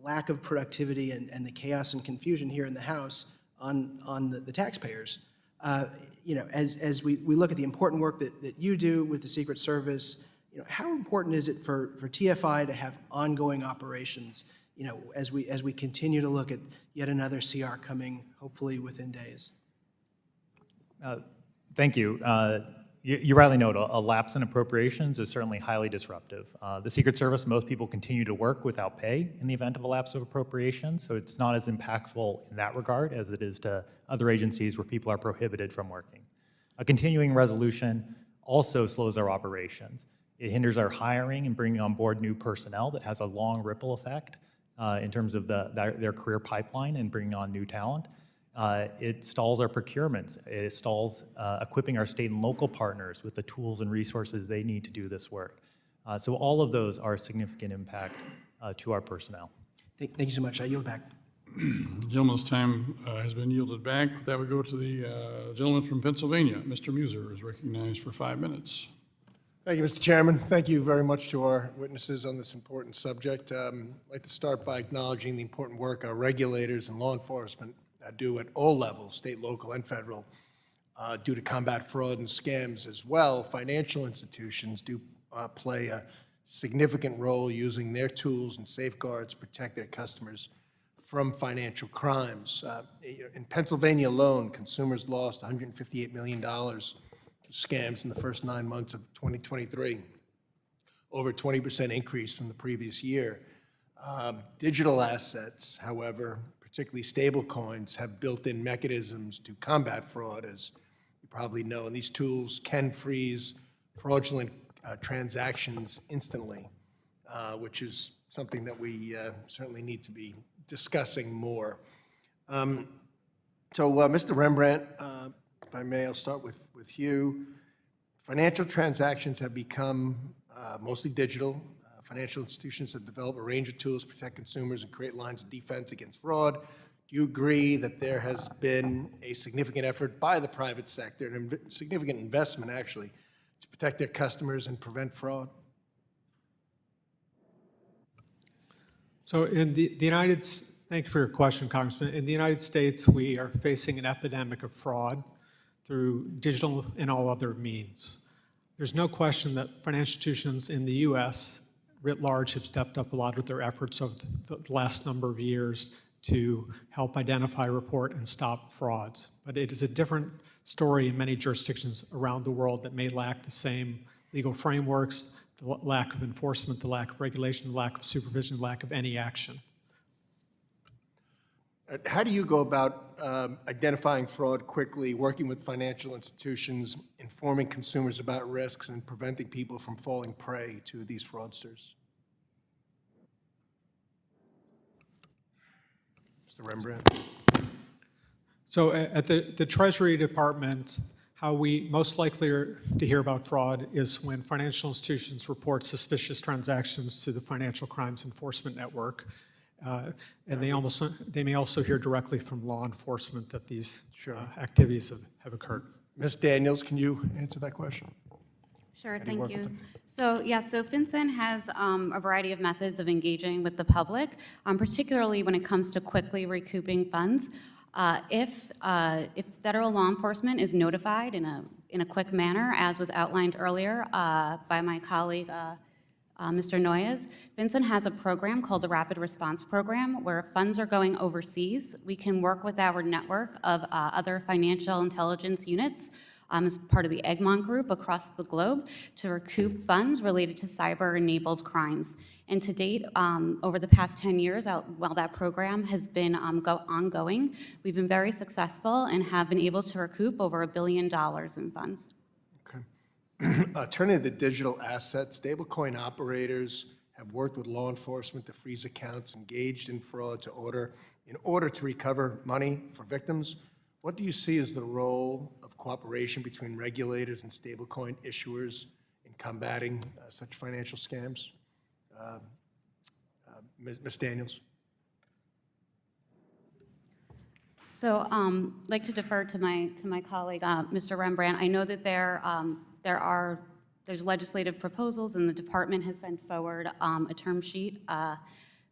lack of productivity and the chaos and confusion here in the House on the taxpayers. As we look at the important work that you do with the Secret Service, how important is it for TFI to have ongoing operations, as we continue to look at yet another CR coming, hopefully within days? Thank you. You rightly note a lapse in appropriations is certainly highly disruptive. The Secret Service, most people continue to work without pay in the event of a lapse of appropriations, so it's not as impactful in that regard as it is to other agencies where people are prohibited from working. A continuing resolution also slows our operations. It hinders our hiring and bringing on board new personnel that has a long ripple effect in terms of their career pipeline and bringing on new talent. It stalls our procurements. It stalls equipping our state and local partners with the tools and resources they need to do this work. So all of those are a significant impact to our personnel. Thank you so much. I yield back. Gentleman's time has been yielded back. With that, we go to the gentleman from Pennsylvania. Mr. Muser is recognized for 5 minutes. Thank you, Mr. Chairman. Thank you very much to our witnesses on this important subject. I'd like to start by acknowledging the important work our regulators and law enforcement do at all levels, state, local, and federal, do to combat fraud and scams as well. Financial institutions do play a significant role using their tools and safeguards to protect their customers from financial crimes. In Pennsylvania alone, consumers lost $158 million to scams in the first 9 months of 2023, over a 20% increase from the previous year. Digital assets, however, particularly stable coins, have built-in mechanisms to combat fraud, as you probably know, and these tools can freeze fraudulent transactions instantly, which is something that we certainly need to be discussing more. Mr. Rembrandt, if I may, I'll start with you. Financial transactions have become mostly digital. Financial institutions have developed a range of tools to protect consumers and create lines of defense against fraud. Do you agree that there has been a significant effort by the private sector, and significant investment actually, to protect their customers and prevent fraud? So in the United States, thank you for your question, Congressman. In the United States, we are facing an epidemic of fraud through digital and all other means. There's no question that financial institutions in the U.S. writ large have stepped up a lot of their efforts over the last number of years to help identify, report, and stop frauds. But it is a different story in many jurisdictions around the world that may lack the same legal frameworks, the lack of enforcement, the lack of regulation, the lack of supervision, the lack of any action. How do you go about identifying fraud quickly, working with financial institutions, informing consumers about risks, and preventing people from falling prey to these fraudsters? Mr. Rembrandt. So at the Treasury Department, how we most likely are to hear about fraud is when financial institutions report suspicious transactions to the Financial Crimes Enforcement Network. And they may also hear directly from law enforcement that these activities have occurred. Ms. Daniels, can you answer that question? Sure, thank you. So FinCEN has a variety of methods of engaging with the public, particularly when it comes to quickly recouping funds. If federal law enforcement is notified in a quick manner, as was outlined earlier by my colleague, Mr. Noyes, FinCEN has a program called the Rapid Response Program, where if funds are going overseas, we can work with our network of other financial intelligence units as part of the Egmont Group across the globe to recoup funds related to cyber-enabled crimes. And to date, over the past 10 years, while that program has been ongoing, we've been very successful and have been able to recoup over $1 billion in funds. Turning to the digital assets, stablecoin operators have worked with law enforcement to freeze accounts engaged in fraud in order to recover money for victims. What do you see as the role of cooperation between regulators and stablecoin issuers in combating such financial scams? Ms. Daniels. So I'd like to defer to my colleague, Mr. Rembrandt. I know that there's legislative proposals, and the department has sent forward a term sheet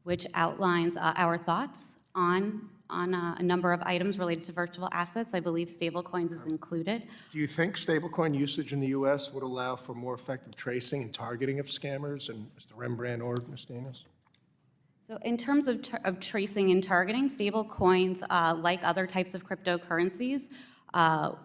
which outlines our thoughts on a number of items related to virtual assets. I believe stablecoins is included. Do you think stablecoin usage in the U.S. would allow for more effective tracing and targeting of scammers? And Mr. Rembrandt or Ms. Daniels? So in terms of tracing and targeting, stablecoins, like other types of cryptocurrencies, are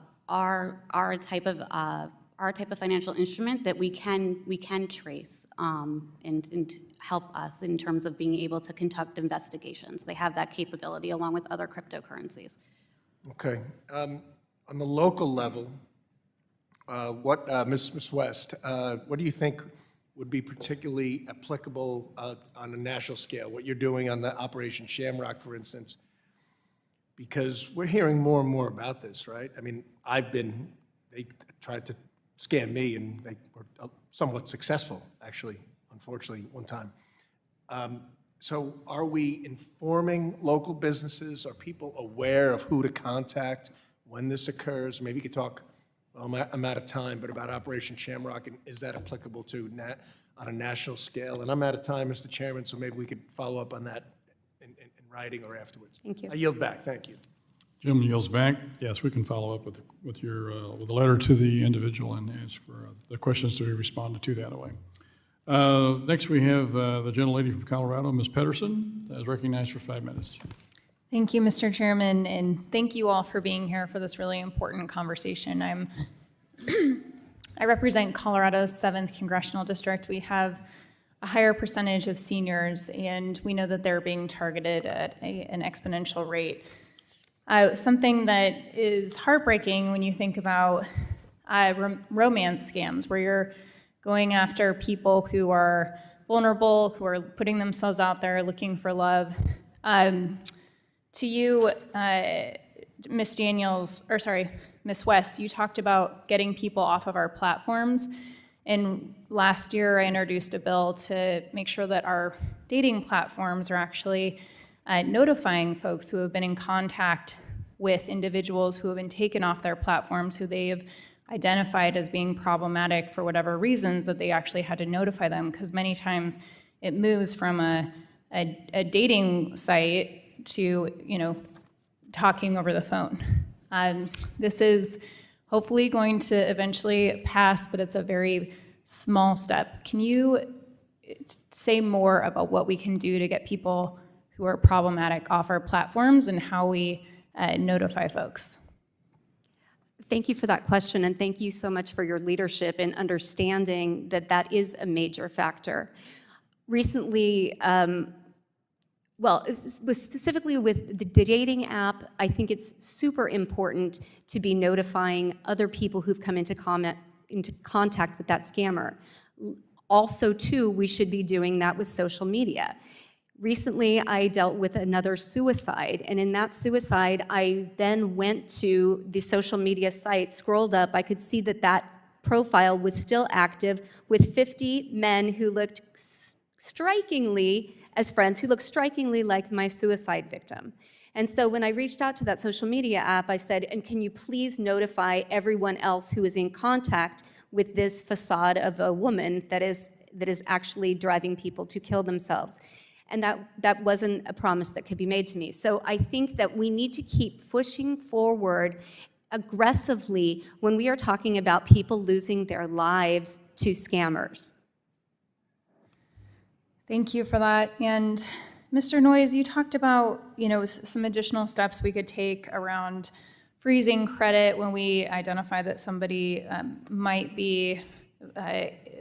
a type of financial instrument that we can trace and help us in terms of being able to conduct investigations. They have that capability along with other cryptocurrencies. Okay. On the local level, Ms. West, what do you think would be particularly applicable on a national scale? What you're doing on the Operation Shamrock, for instance, because we're hearing more and more about this, right? I mean, they tried to scam me, and they were somewhat successful, actually, unfortunately, one time. So are we informing local businesses? Are people aware of who to contact when this occurs? Maybe you could talk, well, I'm out of time, but about Operation Shamrock, and is that applicable to on a national scale? And I'm out of time, Mr. Chairman, so maybe we could follow up on that in writing or afterwards. Thank you. I yield back. Thank you. Jim yields back. Yes, we can follow up with a letter to the individual and ask for the questions to be responded to that way. Next, we have the gentlelady from Colorado, Ms. Pedersen, is recognized for 5 minutes. Thank you, Mr. Chairman, and thank you all for being here for this really important conversation. I represent Colorado's 7th Congressional District. We have a higher percentage of seniors, and we know that they're being targeted at an exponential rate. Something that is heartbreaking when you think about romance scams, where you're going after people who are vulnerable, who are putting themselves out there looking for love. To you, Ms. West, you talked about getting people off of our platforms. And last year, I introduced a bill to make sure that our dating platforms are actually notifying folks who have been in contact with individuals who have been taken off their platforms, who they have identified as being problematic for whatever reasons, that they actually had to notify them, because many times it moves from a dating site to, talking over the phone. This is hopefully going to eventually pass, but it's a very small step. Can you say more about what we can do to get people who are problematic off our platforms and how we notify folks? Thank you for that question, and thank you so much for your leadership in understanding that that is a major factor. Recently, specifically with the dating app, I think it's super important to be notifying other people who've come into contact with that scammer. Also, too, we should be doing that with social media. Recently, I dealt with another suicide, and in that suicide, I then went to the social media site, scrolled up, I could see that that profile was still active with 50 men who looked strikingly, as friends, who looked strikingly like my suicide victim. And so when I reached out to that social media app, I said, and can you please notify everyone else who is in contact with this facade of a woman that is actually driving people to kill themselves? And that wasn't a promise that could be made to me. So I think that we need to keep pushing forward aggressively when we are talking about people losing their lives to scammers. Thank you for that. And Mr. Noyes, you talked about, some additional steps we could take around freezing credit when we identify that somebody might be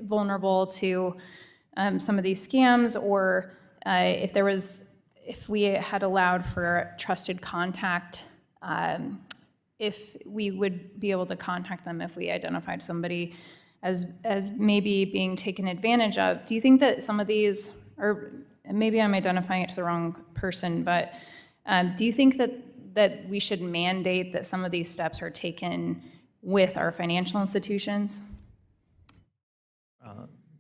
vulnerable to some of these scams, or if we had allowed for trusted contact, if we would be able to contact them if we identified somebody as maybe being taken advantage of. Do you think that some of these, or maybe I'm identifying it to the wrong person, but do you think that we should mandate that some of these steps are taken with our financial institutions?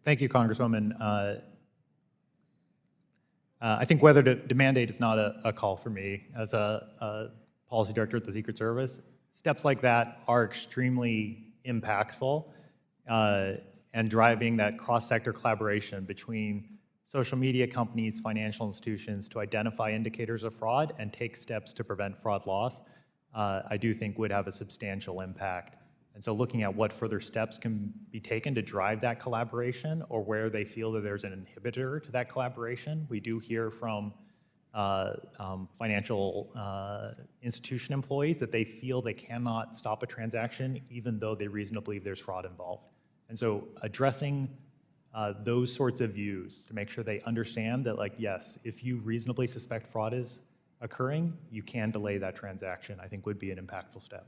Thank you, Congresswoman. I think whether to mandate is not a call for me as a policy director at the Secret Service. Steps like that are extremely impactful and driving that cross-sector collaboration between social media companies, financial institutions to identify indicators of fraud and take steps to prevent fraud loss, I do think would have a substantial impact. And so looking at what further steps can be taken to drive that collaboration, or where they feel that there's an inhibitor to that collaboration. We do hear from financial institution employees that they feel they cannot stop a transaction even though they reasonably believe there's fraud involved. And so addressing those sorts of views to make sure they understand that, yes, if you reasonably suspect fraud is occurring, you can delay that transaction, I think would be an impactful step.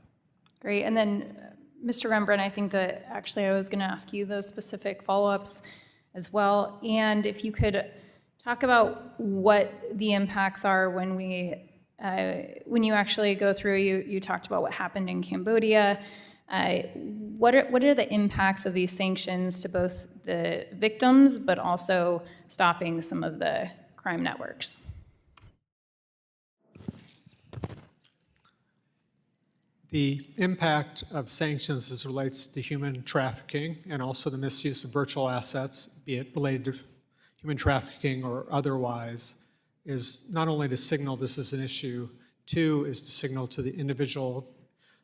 Great. And then, Mr. Rembrandt, I think that actually I was going to ask you those specific follow-ups as well. And if you could talk about what the impacts are when you actually go through, you talked about what happened in Cambodia. What are the impacts of these sanctions to both the victims, but also stopping some of the crime networks? The impact of sanctions as it relates to human trafficking and also the misuse of virtual assets, be it related to human trafficking or otherwise, is not only to signal this is an issue, two is to signal to the individual,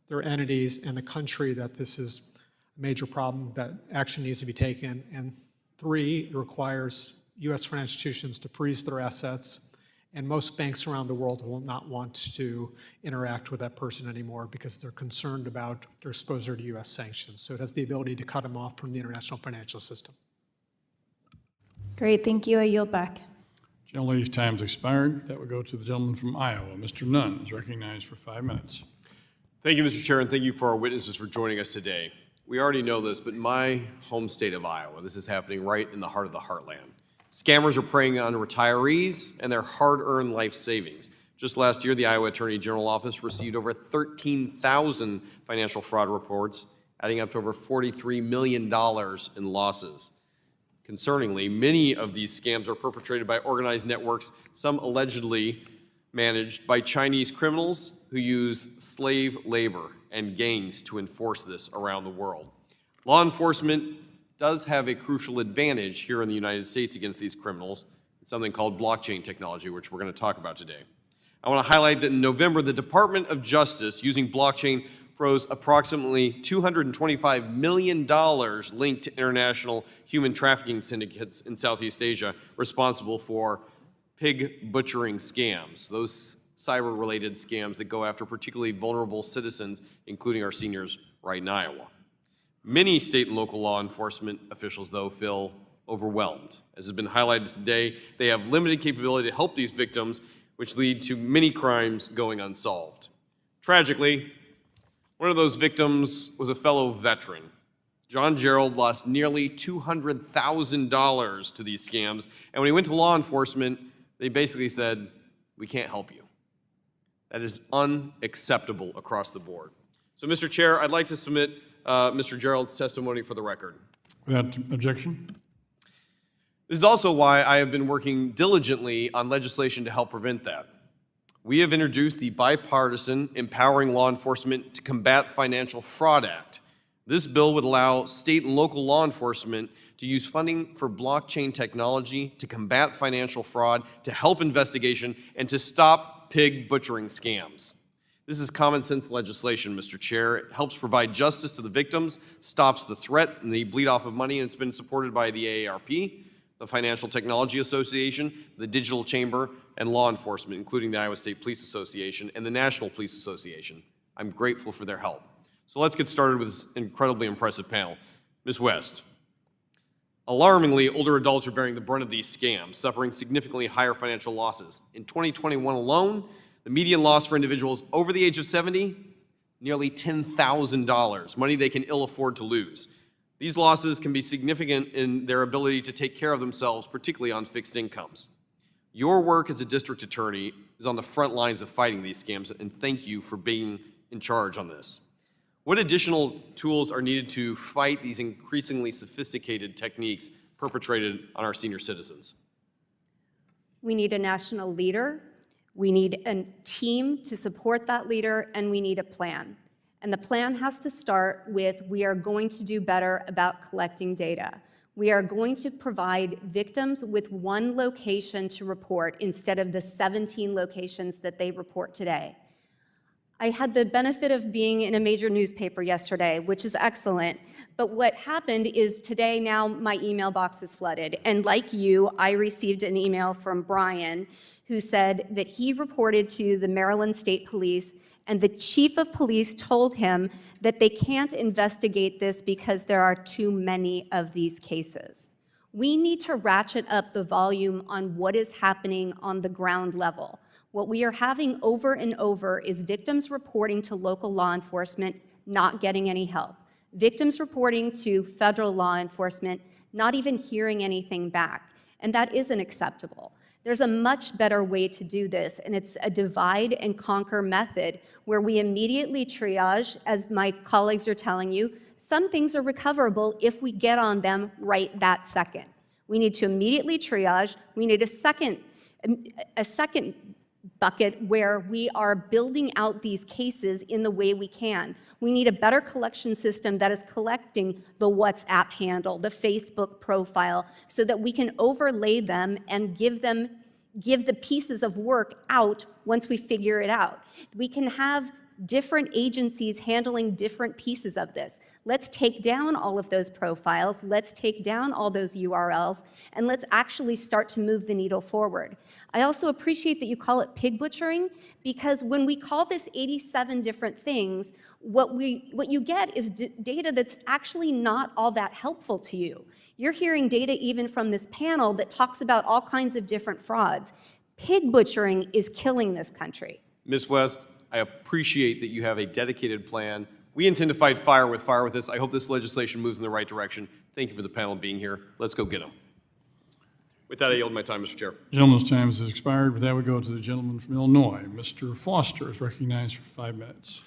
their entities, and the country that this is a major problem, that action needs to be taken, and three, it requires U.S. financial institutions to freeze their assets. And most banks around the world will not want to interact with that person anymore because they're concerned about their exposure to U.S. sanctions. So it has the ability to cut them off from the international financial system. Great, thank you. I yield back. Gentlelady's time's expired. That would go to the gentleman from Iowa. Mr. Nunn is recognized for 5 minutes. Thank you, Mr. Chair, and thank you for our witnesses for joining us today. We already know this, but my home state of Iowa, this is happening right in the heart of the heartland. Scammers are preying on retirees and their hard-earned life savings. Just last year, the Iowa Attorney General Office received over 13,000 financial fraud reports, adding up to over $43 million in losses. Concerningly, many of these scams are perpetrated by organized networks, some allegedly managed by Chinese criminals who use slave labor and gangs to enforce this around the world. Law enforcement does have a crucial advantage here in the United States against these criminals. It's something called blockchain technology, which we're going to talk about today. I want to highlight that in November, the Department of Justice, using blockchain, froze approximately $225 million linked to international human trafficking syndicates in Southeast Asia responsible for pig butchering scams, those cyber-related scams that go after particularly vulnerable citizens, including our seniors right in Iowa. Many state and local law enforcement officials, though, feel overwhelmed. As has been highlighted today, they have limited capability to help these victims, which lead to many crimes going unsolved. Tragically, one of those victims was a fellow veteran. John Gerald lost nearly $200,000 to these scams, and when he went to law enforcement, they basically said, "We can't help you." That is unacceptable across the board. So, Mr. Chair, I'd like to submit Mr. Gerald's testimony for the record. Without objection? This is also why I have been working diligently on legislation to help prevent that. We have introduced the bipartisan Empowering Law Enforcement to Combat Financial Fraud Act. This bill would allow state and local law enforcement to use funding for blockchain technology to combat financial fraud, to help investigation, and to stop pig butchering scams. This is common sense legislation, Mr. Chair. It helps provide justice to the victims, stops the threat and the bleed off of money, and it's been supported by the AARP, the Financial Technology Association, the Digital Chamber, and law enforcement, including the Iowa State Police Association and the National Police Association. I'm grateful for their help. So let's get started with this incredibly impressive panel. Ms. West, alarmingly, older adults are bearing the brunt of these scams, suffering significantly higher financial losses. In 2021 alone, the median loss for individuals over the age of 70, nearly $10,000, money they can ill afford to lose. These losses can be significant in their ability to take care of themselves, particularly on fixed incomes. Your work as a district attorney is on the front lines of fighting these scams, and thank you for being in charge on this. What additional tools are needed to fight these increasingly sophisticated techniques perpetrated on our senior citizens? We need a national leader, we need a team to support that leader, and we need a plan. And the plan has to start with, we are going to do better about collecting data. We are going to provide victims with one location to report instead of the 17 locations that they report today. I had the benefit of being in a major newspaper yesterday, which is excellent. But what happened is today now my email box is flooded. And like you, I received an email from Brian who said that he reported to the Maryland State Police, and the chief of police told him that they can't investigate this because there are too many of these cases. We need to ratchet up the volume on what is happening on the ground level. What we are having over and over is victims reporting to local law enforcement, not getting any help. Victims reporting to federal law enforcement, not even hearing anything back. And that isn't acceptable. There's a much better way to do this, and it's a divide and conquer method where we immediately triage, as my colleagues are telling you. Some things are recoverable if we get on them right that second. We need to immediately triage. We need a second bucket where we are building out these cases in the way we can. We need a better collection system that is collecting the WhatsApp handle, the Facebook profile, so that we can overlay them and give the pieces of work out once we figure it out. We can have different agencies handling different pieces of this. Let's take down all of those profiles, let's take down all those URLs, and let's actually start to move the needle forward. I also appreciate that you call it pig butchering, because when we call this 87 different things, what you get is data that's actually not all that helpful to you. You're hearing data even from this panel that talks about all kinds of different frauds. Pig butchering is killing this country. Ms. West, I appreciate that you have a dedicated plan. We intend to fight fire with this. I hope this legislation moves in the right direction. Thank you for the panel being here. Let's go get them. With that, I yield my time, Mr. Chair. Gentleman's time has expired. With that, we go to the gentleman from Illinois. Mr. Foster is recognized for 5 minutes.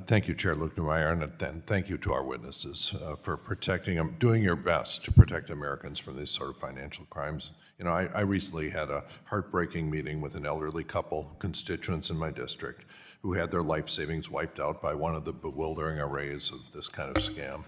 Thank you, Chair Lukemeyer, and thank you to our witnesses for protecting them, doing your best to protect Americans from these sort of financial crimes. You know, I recently had a heartbreaking meeting with an elderly couple, constituents in my district, who had their life savings wiped out by one of the bewildering arrays of this kind of scam.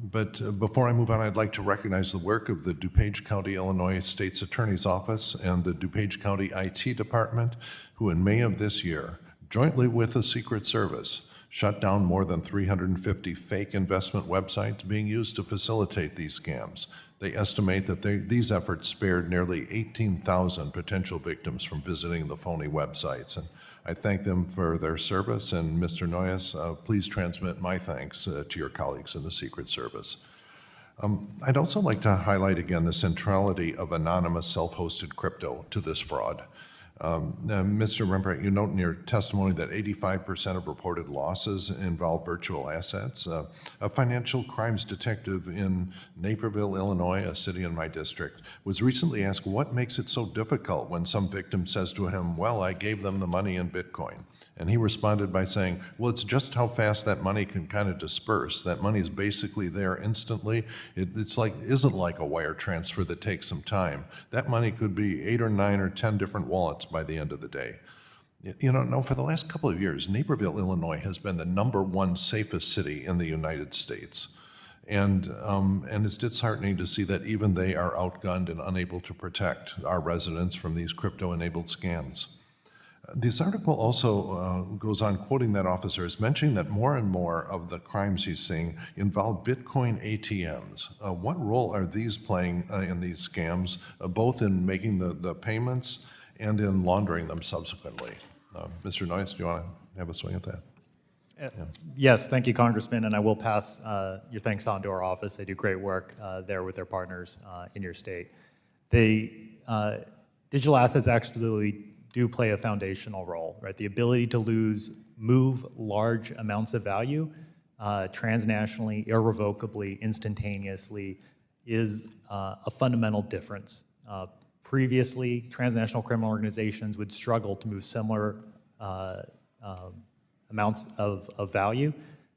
But before I move on, I'd like to recognize the work of the DuPage County, Illinois State's Attorney's Office and the DuPage County IT Department, who in May of this year, jointly with the Secret Service, shut down more than 350 fake investment websites being used to facilitate these scams. They estimate that these efforts spared nearly 18,000 potential victims from visiting the phony websites. And I thank them for their service, and Mr. Noyes, please transmit my thanks to your colleagues in the Secret Service. I'd also like to highlight again the centrality of anonymous self-hosted crypto to this fraud. Mr. Rembrandt, you note in your testimony that 85% of reported losses involve virtual assets. A financial crimes detective in Naperville, Illinois, a city in my district, was recently asked what makes it so difficult when some victim says to him, well, I gave them the money in Bitcoin. And he responded by saying, well, it's just how fast that money can kind of disperse. That money is basically there instantly. Isn't like a wire transfer that takes some time. That money could be 8 or 9 or 10 different wallets by the end of the day. You know, for the last couple of years, Naperville, Illinois has been the #1 safest city in the United States. And it's disheartening to see that even they are outgunned and unable to protect our residents from these crypto-enabled scams. This article also goes on quoting that officer as mentioning that more and more of the crimes he's seeing involve Bitcoin ATMs. What role are these playing in these scams, both in making the payments and in laundering them subsequently? Mr. Noyes, do you want to have a swing at that? Yes, thank you, Congressman, and I will pass your thanks on to our office. They do great work there with their partners in your state. The digital assets absolutely do play a foundational role, right? The ability to move large amounts of value transnationally, irrevocably, instantaneously is a fundamental difference. Previously, transnational criminal organizations would struggle to move similar amounts of value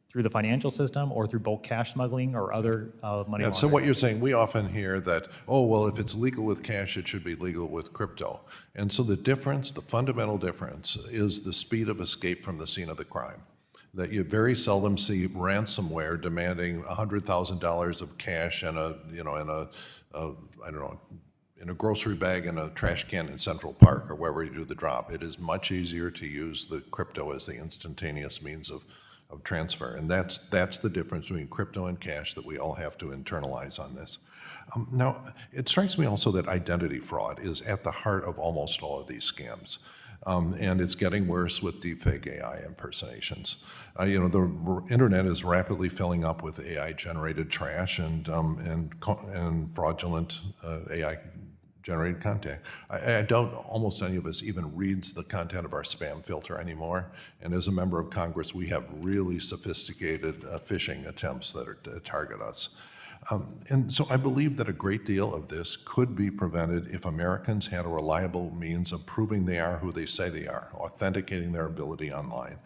through the financial system or through bulk cash smuggling or other money laundering. So what you're saying, we often hear that, oh, well, if it's legal with cash, it should be legal with crypto. And so the difference, the fundamental difference, is the speed of escape from the scene of the crime. That you very seldom see ransomware demanding $100,000 of cash and in a grocery bag in a trash can in Central Park or wherever you do the drop. It is much easier to use the crypto as the instantaneous means of transfer, and that's the difference between crypto and cash that we all have to internalize on this. Now, it strikes me also that identity fraud is at the heart of almost all of these scams, and it's getting worse with deepfake AI impersonations. The internet is rapidly filling up with AI-generated trash and fraudulent AI-generated content. I doubt almost any of us even reads the content of our spam filter anymore. And as a member of Congress, we have really sophisticated phishing attempts that target us. And so I believe that a great deal of this could be prevented if Americans had a reliable means of proving they are who they say they are, authenticating their ability online,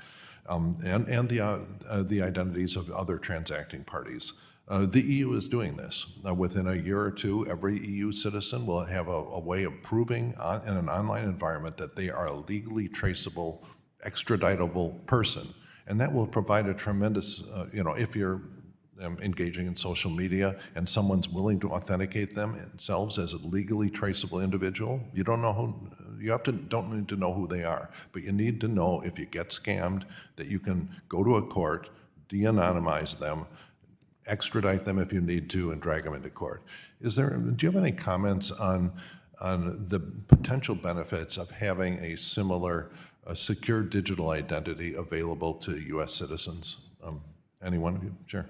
and the identities of other transacting parties. The EU is doing this. Within a year or two, every EU citizen will have a way of proving in an online environment that they are a legally traceable, extraditable person. And that will provide a tremendous, if you're engaging in social media and someone's willing to authenticate themselves as a legally traceable individual, you don't know You don't need to know who they are, but you need to know if you get scammed that you can go to a court, de-anonymize them, extradite them if you need to, and drag them into court. Do you have any comments on the potential benefits of having a similar secure digital identity available to U.S. citizens? Any one of you? Sure.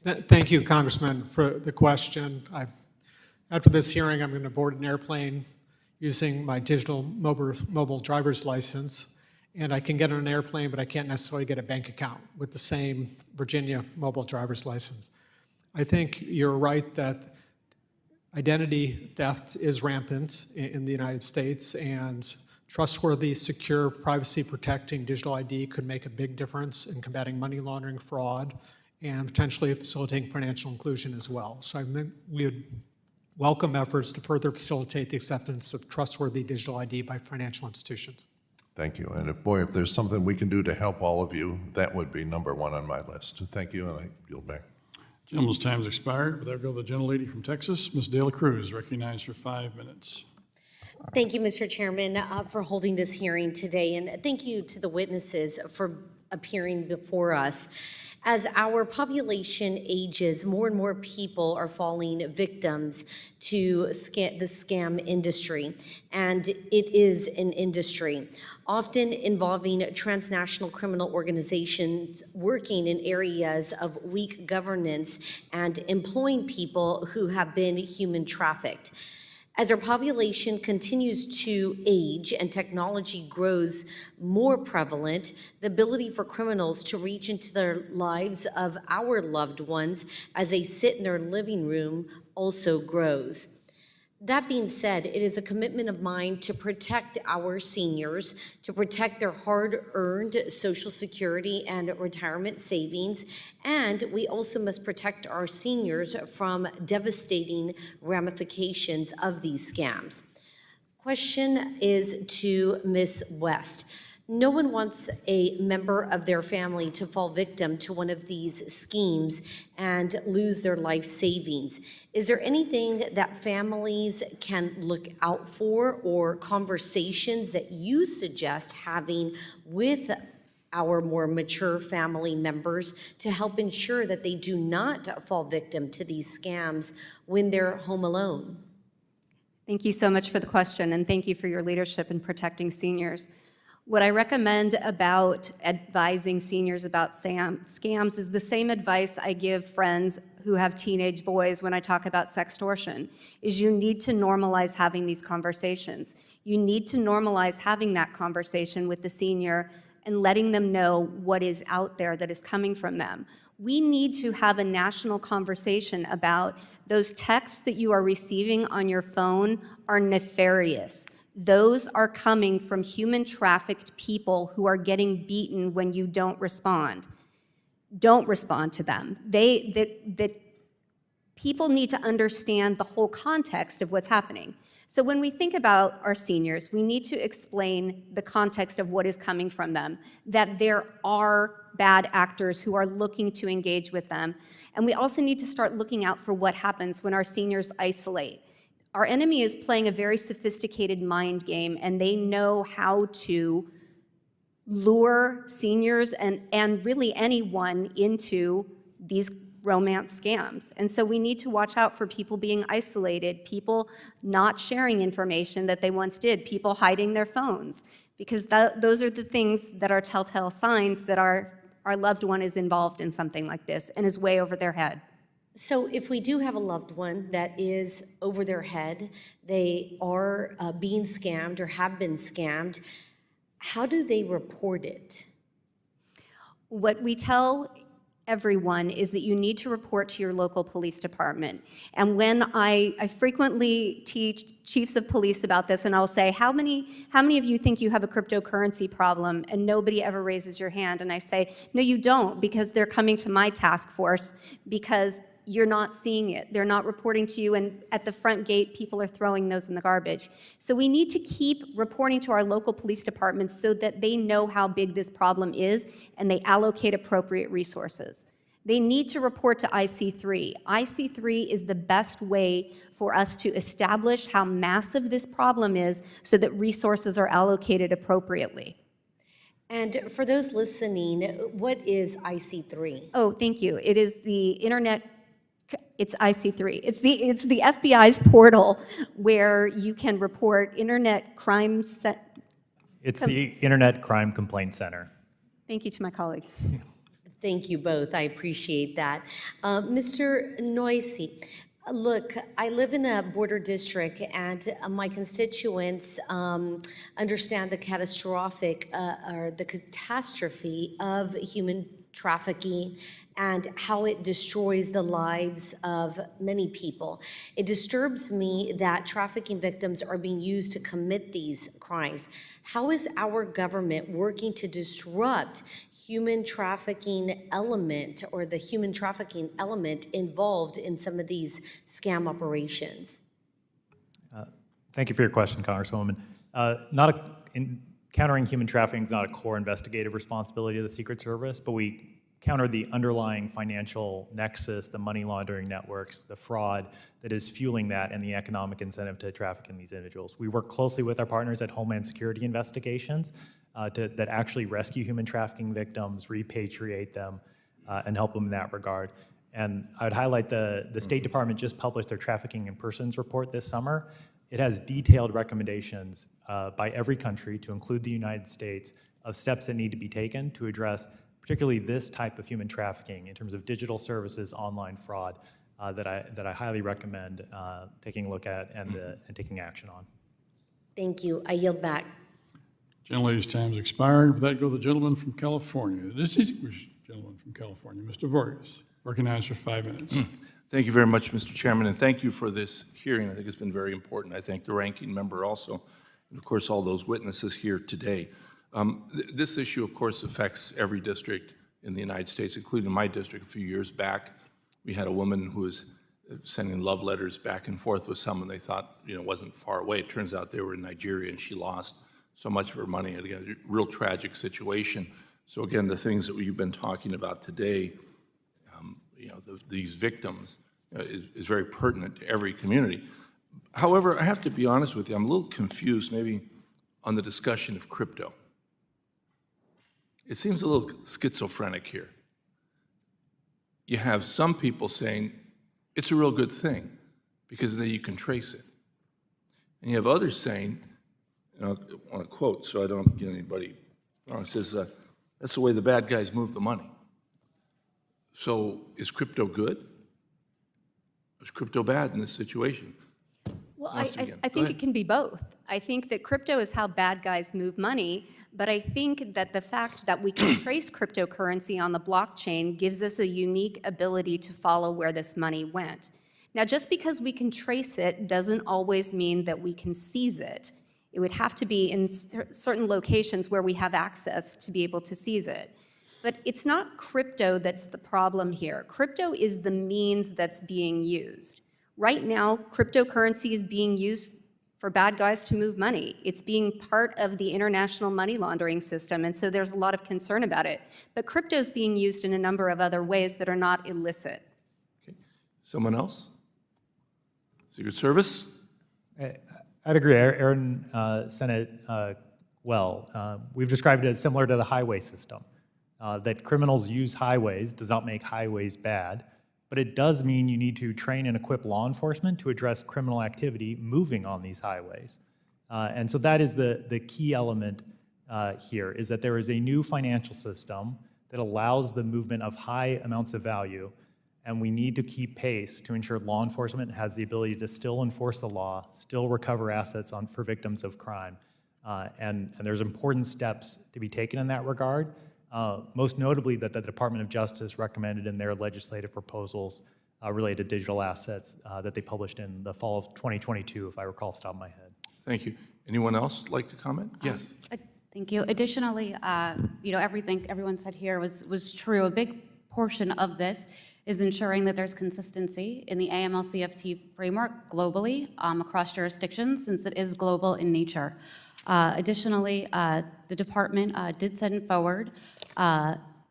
Thank you, Congressman, for the question. After this hearing, I'm going to board an airplane using my digital mobile driver's license, and I can get on an airplane, but I can't necessarily get a bank account with the same Virginia mobile driver's license. I think you're right that identity theft is rampant in the United States, and trustworthy, secure, privacy-protecting digital ID could make a big difference in combating money laundering, fraud, and potentially facilitating financial inclusion as well. So we would welcome efforts to further facilitate the acceptance of trustworthy digital ID by financial institutions. Thank you. And if there's something we can do to help all of you, that would be number one on my list. Thank you, and I yield back. Gentleman's time has expired. With that, go the gentlelady from Texas, Ms. De La Cruz, recognized for 5 minutes. Thank you, Mr. Chairman, for holding this hearing today, and thank you to the witnesses for appearing before us. As our population ages, more and more people are falling victims to the scam industry, and it is an industry often involving transnational criminal organizations working in areas of weak governance and employing people who have been human trafficked. As our population continues to age and technology grows more prevalent, the ability for criminals to reach into the lives of our loved ones as they sit in their living room also grows. That being said, it is a commitment of mine to protect our seniors, to protect their hard-earned Social Security and retirement savings, and we also must protect our seniors from devastating ramifications of these scams. Question is to Ms. West. No one wants a member of their family to fall victim to one of these schemes and lose their life savings. Is there anything that families can look out for or conversations that you suggest having with our more mature family members to help ensure that they do not fall victim to these scams when they're home alone? Thank you so much for the question, and thank you for your leadership in protecting seniors. What I recommend about advising seniors about scams is the same advice I give friends who have teenage boys when I talk about sextortion, is you need to normalize having these conversations. You need to normalize having that conversation with the senior and letting them know what is out there that is coming from them. We need to have a national conversation about those texts that you are receiving on your phone are nefarious. Those are coming from human trafficked people who are getting beaten when you don't respond. Don't respond to them. People need to understand the whole context of what's happening. So when we think about our seniors, we need to explain the context of what is coming from them, that there are bad actors who are looking to engage with them. And we also need to start looking out for what happens when our seniors isolate. Our enemy is playing a very sophisticated mind game, and they know how to lure seniors and really anyone into these romance scams. And so we need to watch out for people being isolated, people not sharing information that they once did, people hiding their phones, because those are the things that are telltale signs that our loved one is involved in something like this and is way over their head. So if we do have a loved one that is over their head, they are being scammed or have been scammed, how do they report it? What we tell everyone is that you need to report to your local police department. And when I frequently teach chiefs of police about this, and I'll say, how many of you think you have a cryptocurrency problem? And nobody ever raises your hand. And I say, no, you don't, because they're coming to my task force because you're not seeing it. They're not reporting to you, and at the front gate, people are throwing those in the garbage. So we need to keep reporting to our local police departments so that they know how big this problem is and they allocate appropriate resources. They need to report to IC3. IC3 is the best way for us to establish how massive this problem is so that resources are allocated appropriately. And for those listening, what is IC3? Oh, thank you. It is the internet, it's IC3. It's the FBI's portal where you can report internet crime. It's the Internet Crime Complaint Center. Thank you to my colleague. Thank you both. I appreciate that. Mr. Noyes, look, I live in a border district, and my constituents understand the catastrophe of human trafficking and how it destroys the lives of many people. It disturbs me that trafficking victims are being used to commit these crimes. How is our government working to disrupt human trafficking element, or the human trafficking element involved in some of these scam operations? Thank you for your question, Congresswoman. Countering human trafficking is not a core investigative responsibility of the Secret Service, but we counter the underlying financial nexus, the money laundering networks, the fraud that is fueling that, and the economic incentive to traffic in these individuals. We work closely with our partners at Homeland Security Investigations that actually rescue human trafficking victims, repatriate them, and help them in that regard. And I would highlight the State Department just published their Trafficking in Persons report this summer. It has detailed recommendations by every country, to include the United States, of steps that need to be taken to address particularly this type of human trafficking in terms of digital services, online fraud, that I highly recommend taking a look at and taking action on. Thank you. I yield back. Gentlelady's time's expired. With that, go the gentleman from California, the distinguished gentleman from California, Mr. Vargas, recognized for 5 minutes. Thank you very much, Mr. Chairman, and thank you for this hearing. I think it's been very important. I thank the ranking member also, and of course, all those witnesses here today. This issue, of course, affects every district in the United States, including my district. A few years back, we had a woman who was sending love letters back and forth with someone they thought wasn't far away. It turns out they were in Nigeria, and she lost so much of her money. And again, a real tragic situation. So again, the things that we've been talking about today, these victims, is very pertinent to every community. However, I have to be honest with you, I'm a little confused maybe on the discussion of crypto. It seems a little schizophrenic here. You have some people saying it's a real good thing because then you can trace it. And you have others saying, and I want to quote so I don't get anybody wrong, it says, that's the way the bad guys move the money. So is crypto good? Is crypto bad in this situation? Well, I think it can be both. I think that crypto is how bad guys move money, but I think that the fact that we can trace cryptocurrency on the blockchain gives us a unique ability to follow where this money went. Now, just because we can trace it doesn't always mean that we can seize it. It would have to be in certain locations where we have access to be able to seize it. But it's not crypto that's the problem here. Crypto is the means that's being used. Right now, cryptocurrency is being used for bad guys to move money. It's being part of the international money laundering system, and so there's a lot of concern about it. But crypto is being used in a number of other ways that are not illicit. Okay. Someone else? Secret Service? I'd agree. Erin said it well. We've described it as similar to the highway system. That criminals use highways does not make highways bad, but it does mean you need to train and equip law enforcement to address criminal activity moving on these highways. And so that is the key element here, is that there is a new financial system that allows the movement of high amounts of value, and we need to keep pace to ensure law enforcement has the ability to still enforce the law, still recover assets for victims of crime. And there's important steps to be taken in that regard. Most notably that the Department of Justice recommended in their legislative proposals related to digital assets that they published in the fall of 2022, if I recall off the top of my head. Thank you. Anyone else like to comment? Yes. Thank you. Additionally, everything everyone said here was true. A big portion of this is ensuring that there's consistency in the AML-CFT framework globally across jurisdictions, since it is global in nature. Additionally, the department did send forward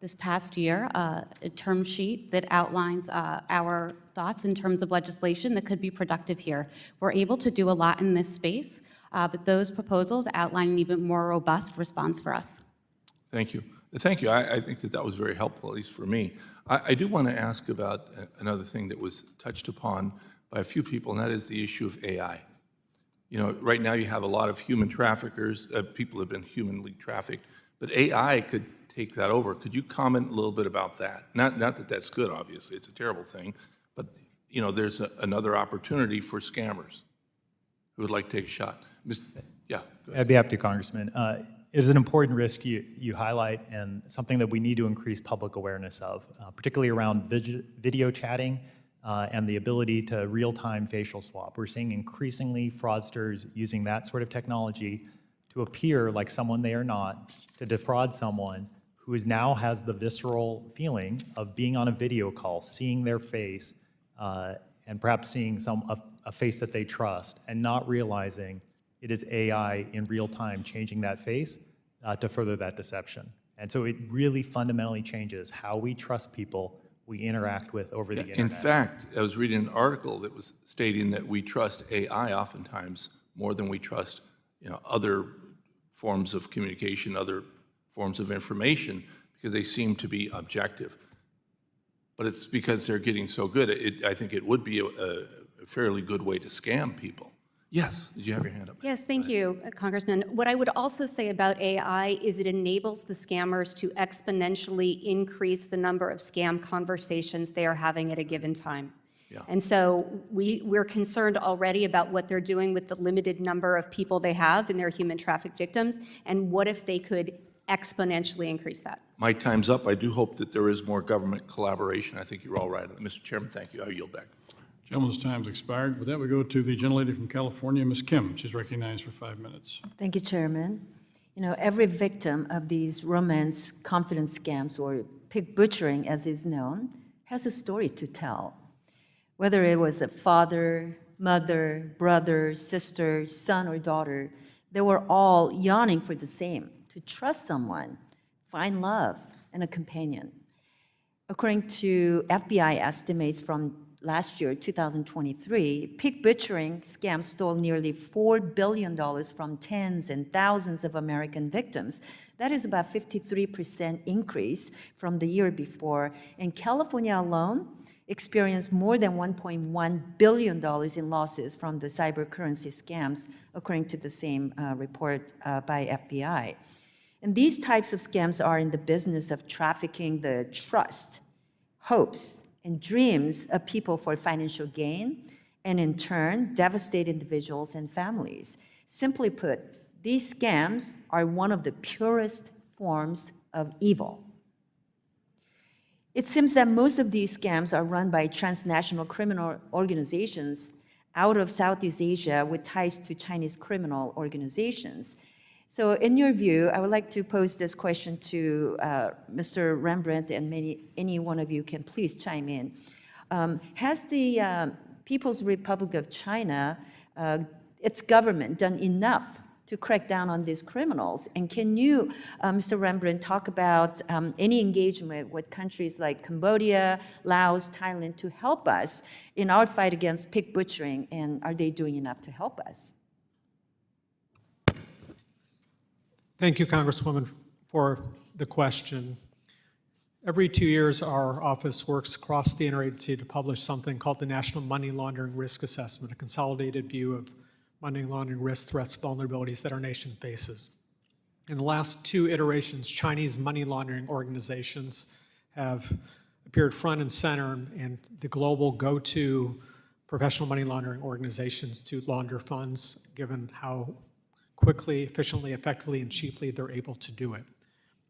this past year a term sheet that outlines our thoughts in terms of legislation that could be productive here. We're able to do a lot in this space, but those proposals outline an even more robust response for us. Thank you. Thank you. I think that was very helpful, at least for me. I do want to ask about another thing that was touched upon by a few people, and that is the issue of AI. You know, right now you have a lot of human traffickers, people have been humanly trafficked, but AI could take that over. Could you comment a little bit about that? Not that that's good, obviously, it's a terrible thing, but you know, there's another opportunity for scammers. Who would like to take a shot? Yeah, go ahead. I'd be happy to, Congressman. It is an important risk you highlight, and something that we need to increase public awareness of, particularly around video chatting and the ability to real-time facial swap. We're seeing increasingly fraudsters using that sort of technology to appear like someone they are not, to defraud someone who now has the visceral feeling of being on a video call, seeing their face, and perhaps seeing a face that they trust, and not realizing it is AI in real time changing that face to further that deception. And so it really fundamentally changes how we trust people we interact with over the internet. In fact, I was reading an article that was stating that we trust AI oftentimes more than we trust, you know, other forms of communication, other forms of information, because they seem to be objective. But it's because they're getting so good. I think it would be a fairly good way to scam people. Yes, did you have your hand up? Yes, thank you, Congressman. What I would also say about AI is it enables the scammers to exponentially increase the number of scam conversations they are having at a given time. Yeah. And so we're concerned already about what they're doing with the limited number of people they have and their human traffic victims, and what if they could exponentially increase that? My time's up. I do hope that there is more government collaboration. I think you're all right. Mr. Chairman, thank you. I yield back. Gentleman's time's expired. With that, we go to the gentlelady from California, Ms. Kim. She's recognized for 5 minutes. Thank you, Chairman. You know, every victim of these romance confidence scams, or pig butchering as is known, has a story to tell. Whether it was a father, mother, brother, sister, son, or daughter, they were all yearning for the same: to trust someone, find love, and a companion. According to FBI estimates from last year, 2023, pig butchering scams stole nearly $4 billion from tens and thousands of American victims. That is about 53% increase from the year before. And California alone experienced more than $1.1 billion in losses from the cybercurrency scams, according to the same report by FBI. And these types of scams are in the business of trafficking the trust, hopes, and dreams of people for financial gain, and in turn, devastate individuals and families. Simply put, these scams are one of the purest forms of evil. It seems that most of these scams are run by transnational criminal organizations out of Southeast Asia with ties to Chinese criminal organizations. So in your view, I would like to pose this question to Mr. Rembrandt, and any one of you can please chime in. Has the People's Republic of China, its government, done enough to crack down on these criminals? And can you, Mr. Rembrandt, talk about any engagement with countries like Cambodia, Laos, Thailand to help us in our fight against pig butchering, and are they doing enough to help us? Thank you, Congresswoman, for the question. Every 2 years, our office works across the interagency to publish something called the National Money Laundering Risk Assessment, a consolidated view of money laundering risk, threats, vulnerabilities that our nation faces. In the last 2 iterations, Chinese money laundering organizations have appeared front and center in the global go-to professional money laundering organizations to launder funds, given how quickly, efficiently, effectively, and cheaply they're able to do it.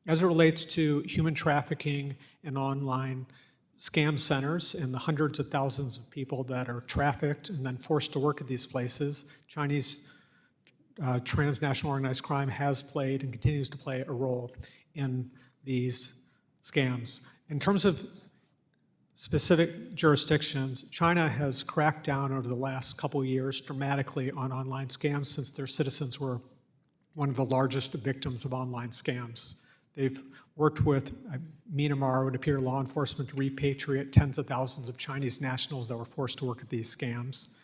As it relates to human trafficking and online scam centers and the hundreds of thousands of people that are trafficked and then forced to work at these places, Chinese transnational organized crime has played and continues to play a role in these scams. In terms of specific jurisdictions, China has cracked down over the last couple of years dramatically on online scams, since their citizens were one of the largest victims of online scams. They've worked with Myanmar, it would appear, law enforcement to repatriate tens of thousands of Chinese nationals that were forced to work at these scams.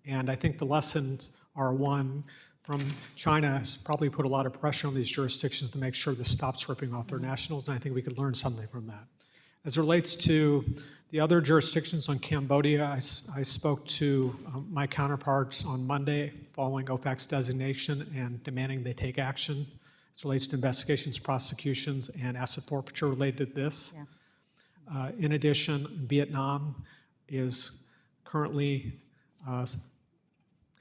And I think the lessons are, one, from China has probably put a lot of pressure on these jurisdictions to make sure this stops ripping off their nationals, and I think we could learn something from that. As it relates to the other jurisdictions on Cambodia, I spoke to my counterparts on Monday following OFAC's designation and demanding they take action as it relates to investigations, prosecutions, and asset forfeiture related to this. Yeah. In addition, Vietnam is currently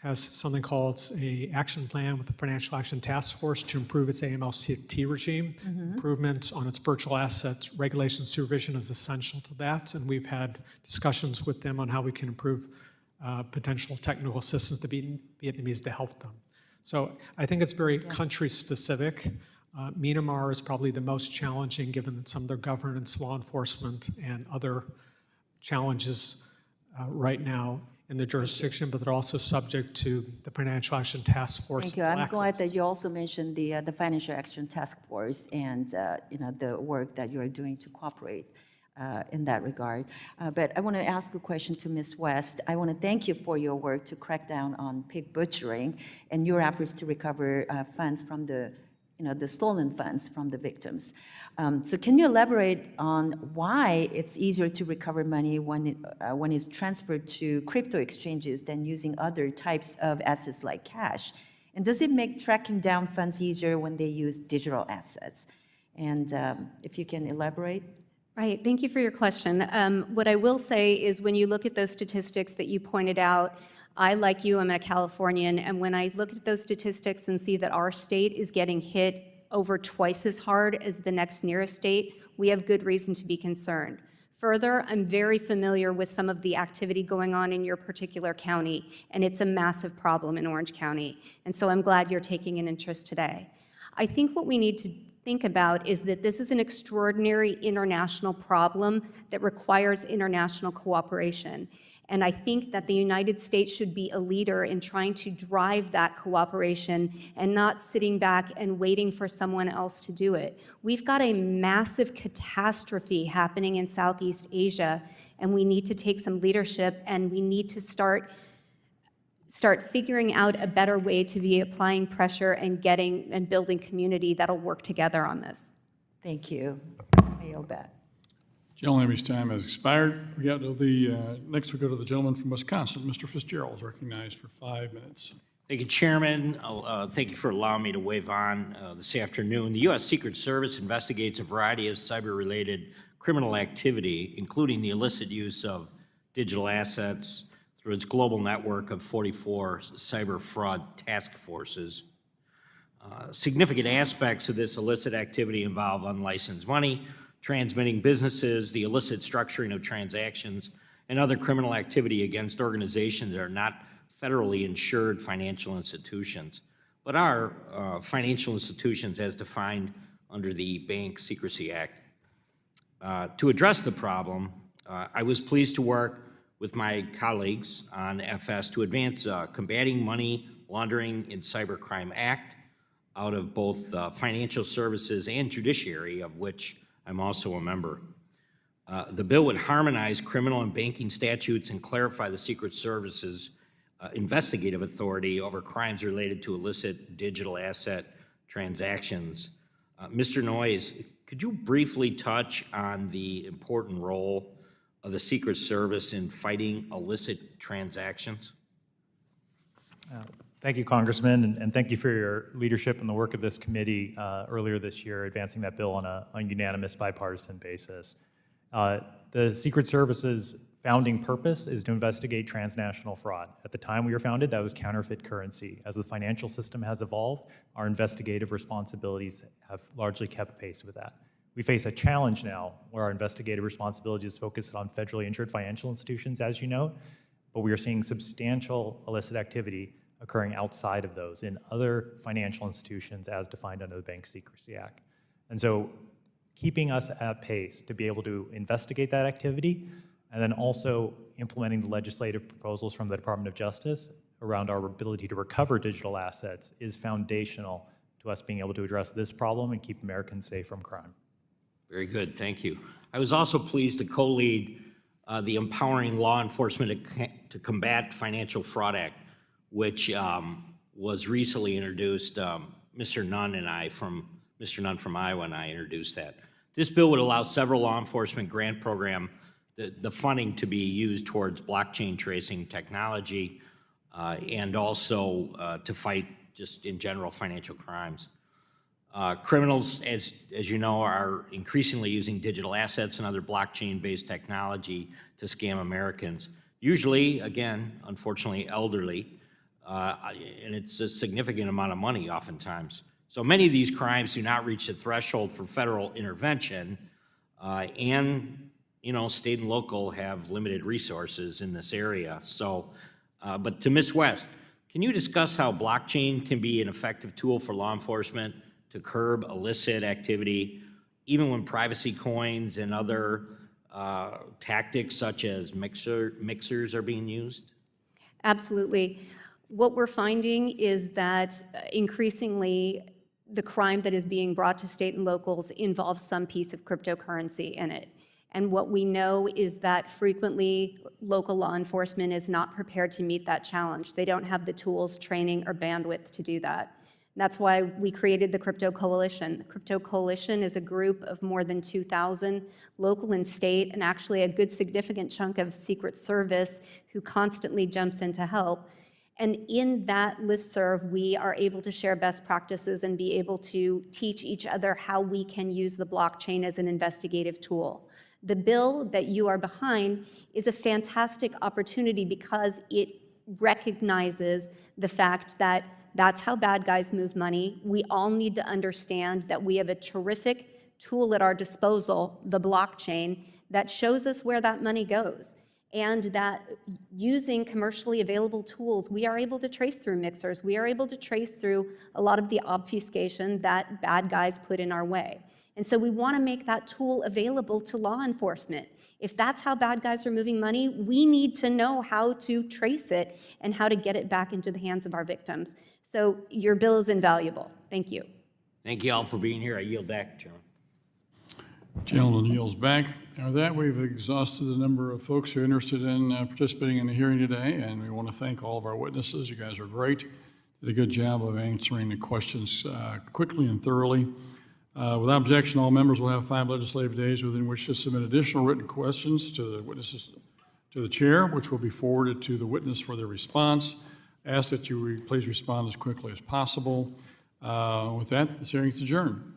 has something called an action plan with the Financial Action Task Force to improve its AML-CFT regime. Improvements on its virtual assets regulation supervision is essential to that, and we've had discussions with them on how we can improve potential technical assistance to Vietnamese to help them. So I think it's very country-specific. Myanmar is probably the most challenging given some of their governance, law enforcement, and other challenges right now in the jurisdiction, but they're also subject to the Financial Action Task Force. Thank you. I'm glad that you also mentioned the Financial Action Task Force and the work that you are doing to cooperate in that regard. But I want to ask a question to Ms. West. I want to thank you for your work to crack down on pig butchering and your efforts to recover funds from the stolen funds from the victims. So can you elaborate on why it's easier to recover money when it's transferred to crypto exchanges than using other types of assets like cash? And does it make tracking down funds easier when they use digital assets? And if you can elaborate. Right, thank you for your question. What I will say is when you look at those statistics that you pointed out, I, like you, am a Californian, and when I look at those statistics and see that our state is getting hit over twice as hard as the next nearest state, we have good reason to be concerned. Further, I'm very familiar with some of the activity going on in your particular county, and it's a massive problem in Orange County, and so I'm glad you're taking an interest today. I think what we need to think about is that this is an extraordinary international problem that requires international cooperation. And I think that the United States should be a leader in trying to drive that cooperation and not sitting back and waiting for someone else to do it. We've got a massive catastrophe happening in Southeast Asia, and we need to take some leadership, and we need to start figuring out a better way to be applying pressure and getting and building community that'll work together on this. Thank you. I yield back. Gentleman's time has expired. We got to next we go to the gentleman from Wisconsin. Mr. Fitzgerald is recognized for 5 minutes. Thank you, Chairman. Thank you for allowing me to wave on this afternoon. The U.S. Secret Service investigates a variety of cyber-related criminal activity, including the illicit use of digital assets through its global network of 44 cyber fraud task forces. Significant aspects of this illicit activity involve unlicensed money, transmitting businesses, the illicit structuring of transactions, and other criminal activity against organizations that are not federally insured financial institutions, but are financial institutions as defined under the Bank Secrecy Act. To address the problem, I was pleased to work with my colleagues on FS to advance Combating Money Laundering in Cybercrime Act out of both Financial Services and Judiciary, of which I'm also a member. The bill would harmonize criminal and banking statutes and clarify the Secret Service's investigative authority over crimes related to illicit digital asset transactions. Mr. Noyes, could you briefly touch on the important role of the Secret Service in fighting illicit transactions? Thank you, Congressman, and thank you for your leadership in the work of this committee earlier this year, advancing that bill on a unanimous bipartisan basis. The Secret Service's founding purpose is to investigate transnational fraud. At the time we were founded, that was counterfeit currency. As the financial system has evolved, our investigative responsibilities have largely kept pace with that. We face a challenge now where our investigative responsibility is focused on federally insured financial institutions, as you know, but we are seeing substantial illicit activity occurring outside of those in other financial institutions as defined under the Bank Secrecy Act. And so keeping us at pace to be able to investigate that activity and then also implementing the legislative proposals from the Department of Justice around our ability to recover digital assets is foundational to us being able to address this problem and keep Americans safe from crime. Very good, thank you. I was also pleased to co-lead the Empowering Law Enforcement to Combat Financial Fraud Act, which was recently introduced. Mr. Nunn from Iowa and I introduced that. This bill would allow several law enforcement grant program the funding to be used towards blockchain tracing technology and also to fight just in general financial crimes. Criminals, as you know, are increasingly using digital assets and other blockchain-based technology to scam Americans. Usually, again, unfortunately, elderly, and it's a significant amount of money oftentimes. So many of these crimes do not reach the threshold for federal intervention, and state and local have limited resources in this area. So, but to Ms. West, can you discuss how blockchain can be an effective tool for law enforcement to curb illicit activity, even when privacy coins and other tactics such as mixers are being used? Absolutely. What we're finding is that increasingly the crime that is being brought to state and locals involves some piece of cryptocurrency in it. And what we know is that frequently local law enforcement is not prepared to meet that challenge. They don't have the tools, training, or bandwidth to do that. That's why we created the Crypto Coalition. The Crypto Coalition is a group of more than 2,000 local and state, and actually a good significant chunk of Secret Service who constantly jumps in to help. And in that listserv, we are able to share best practices and be able to teach each other how we can use the blockchain as an investigative tool. The bill that you are behind is a fantastic opportunity because it recognizes the fact that that's how bad guys move money. We all need to understand that we have a terrific tool at our disposal, the blockchain, that shows us where that money goes. And that using commercially available tools, we are able to trace through mixers. We are able to trace through a lot of the obfuscation that bad guys put in our way. And so we want to make that tool available to law enforcement. If that's how bad guys are moving money, we need to know how to trace it and how to get it back into the hands of our victims. So your bill is invaluable. Thank you. Thank you all for being here. I yield back, Chairman. Gentleman yields back. And with that, we've exhausted the number of folks who are interested in participating in the hearing today, and we want to thank all of our witnesses. You guys are great. Did a good job of answering the questions quickly and thoroughly. Without objection, all members will have 5 legislative days within which to submit additional written questions to the witnesses, to the chair, which will be forwarded to the witness for their response. I ask that you please respond as quickly as possible. With that, this hearing is adjourned.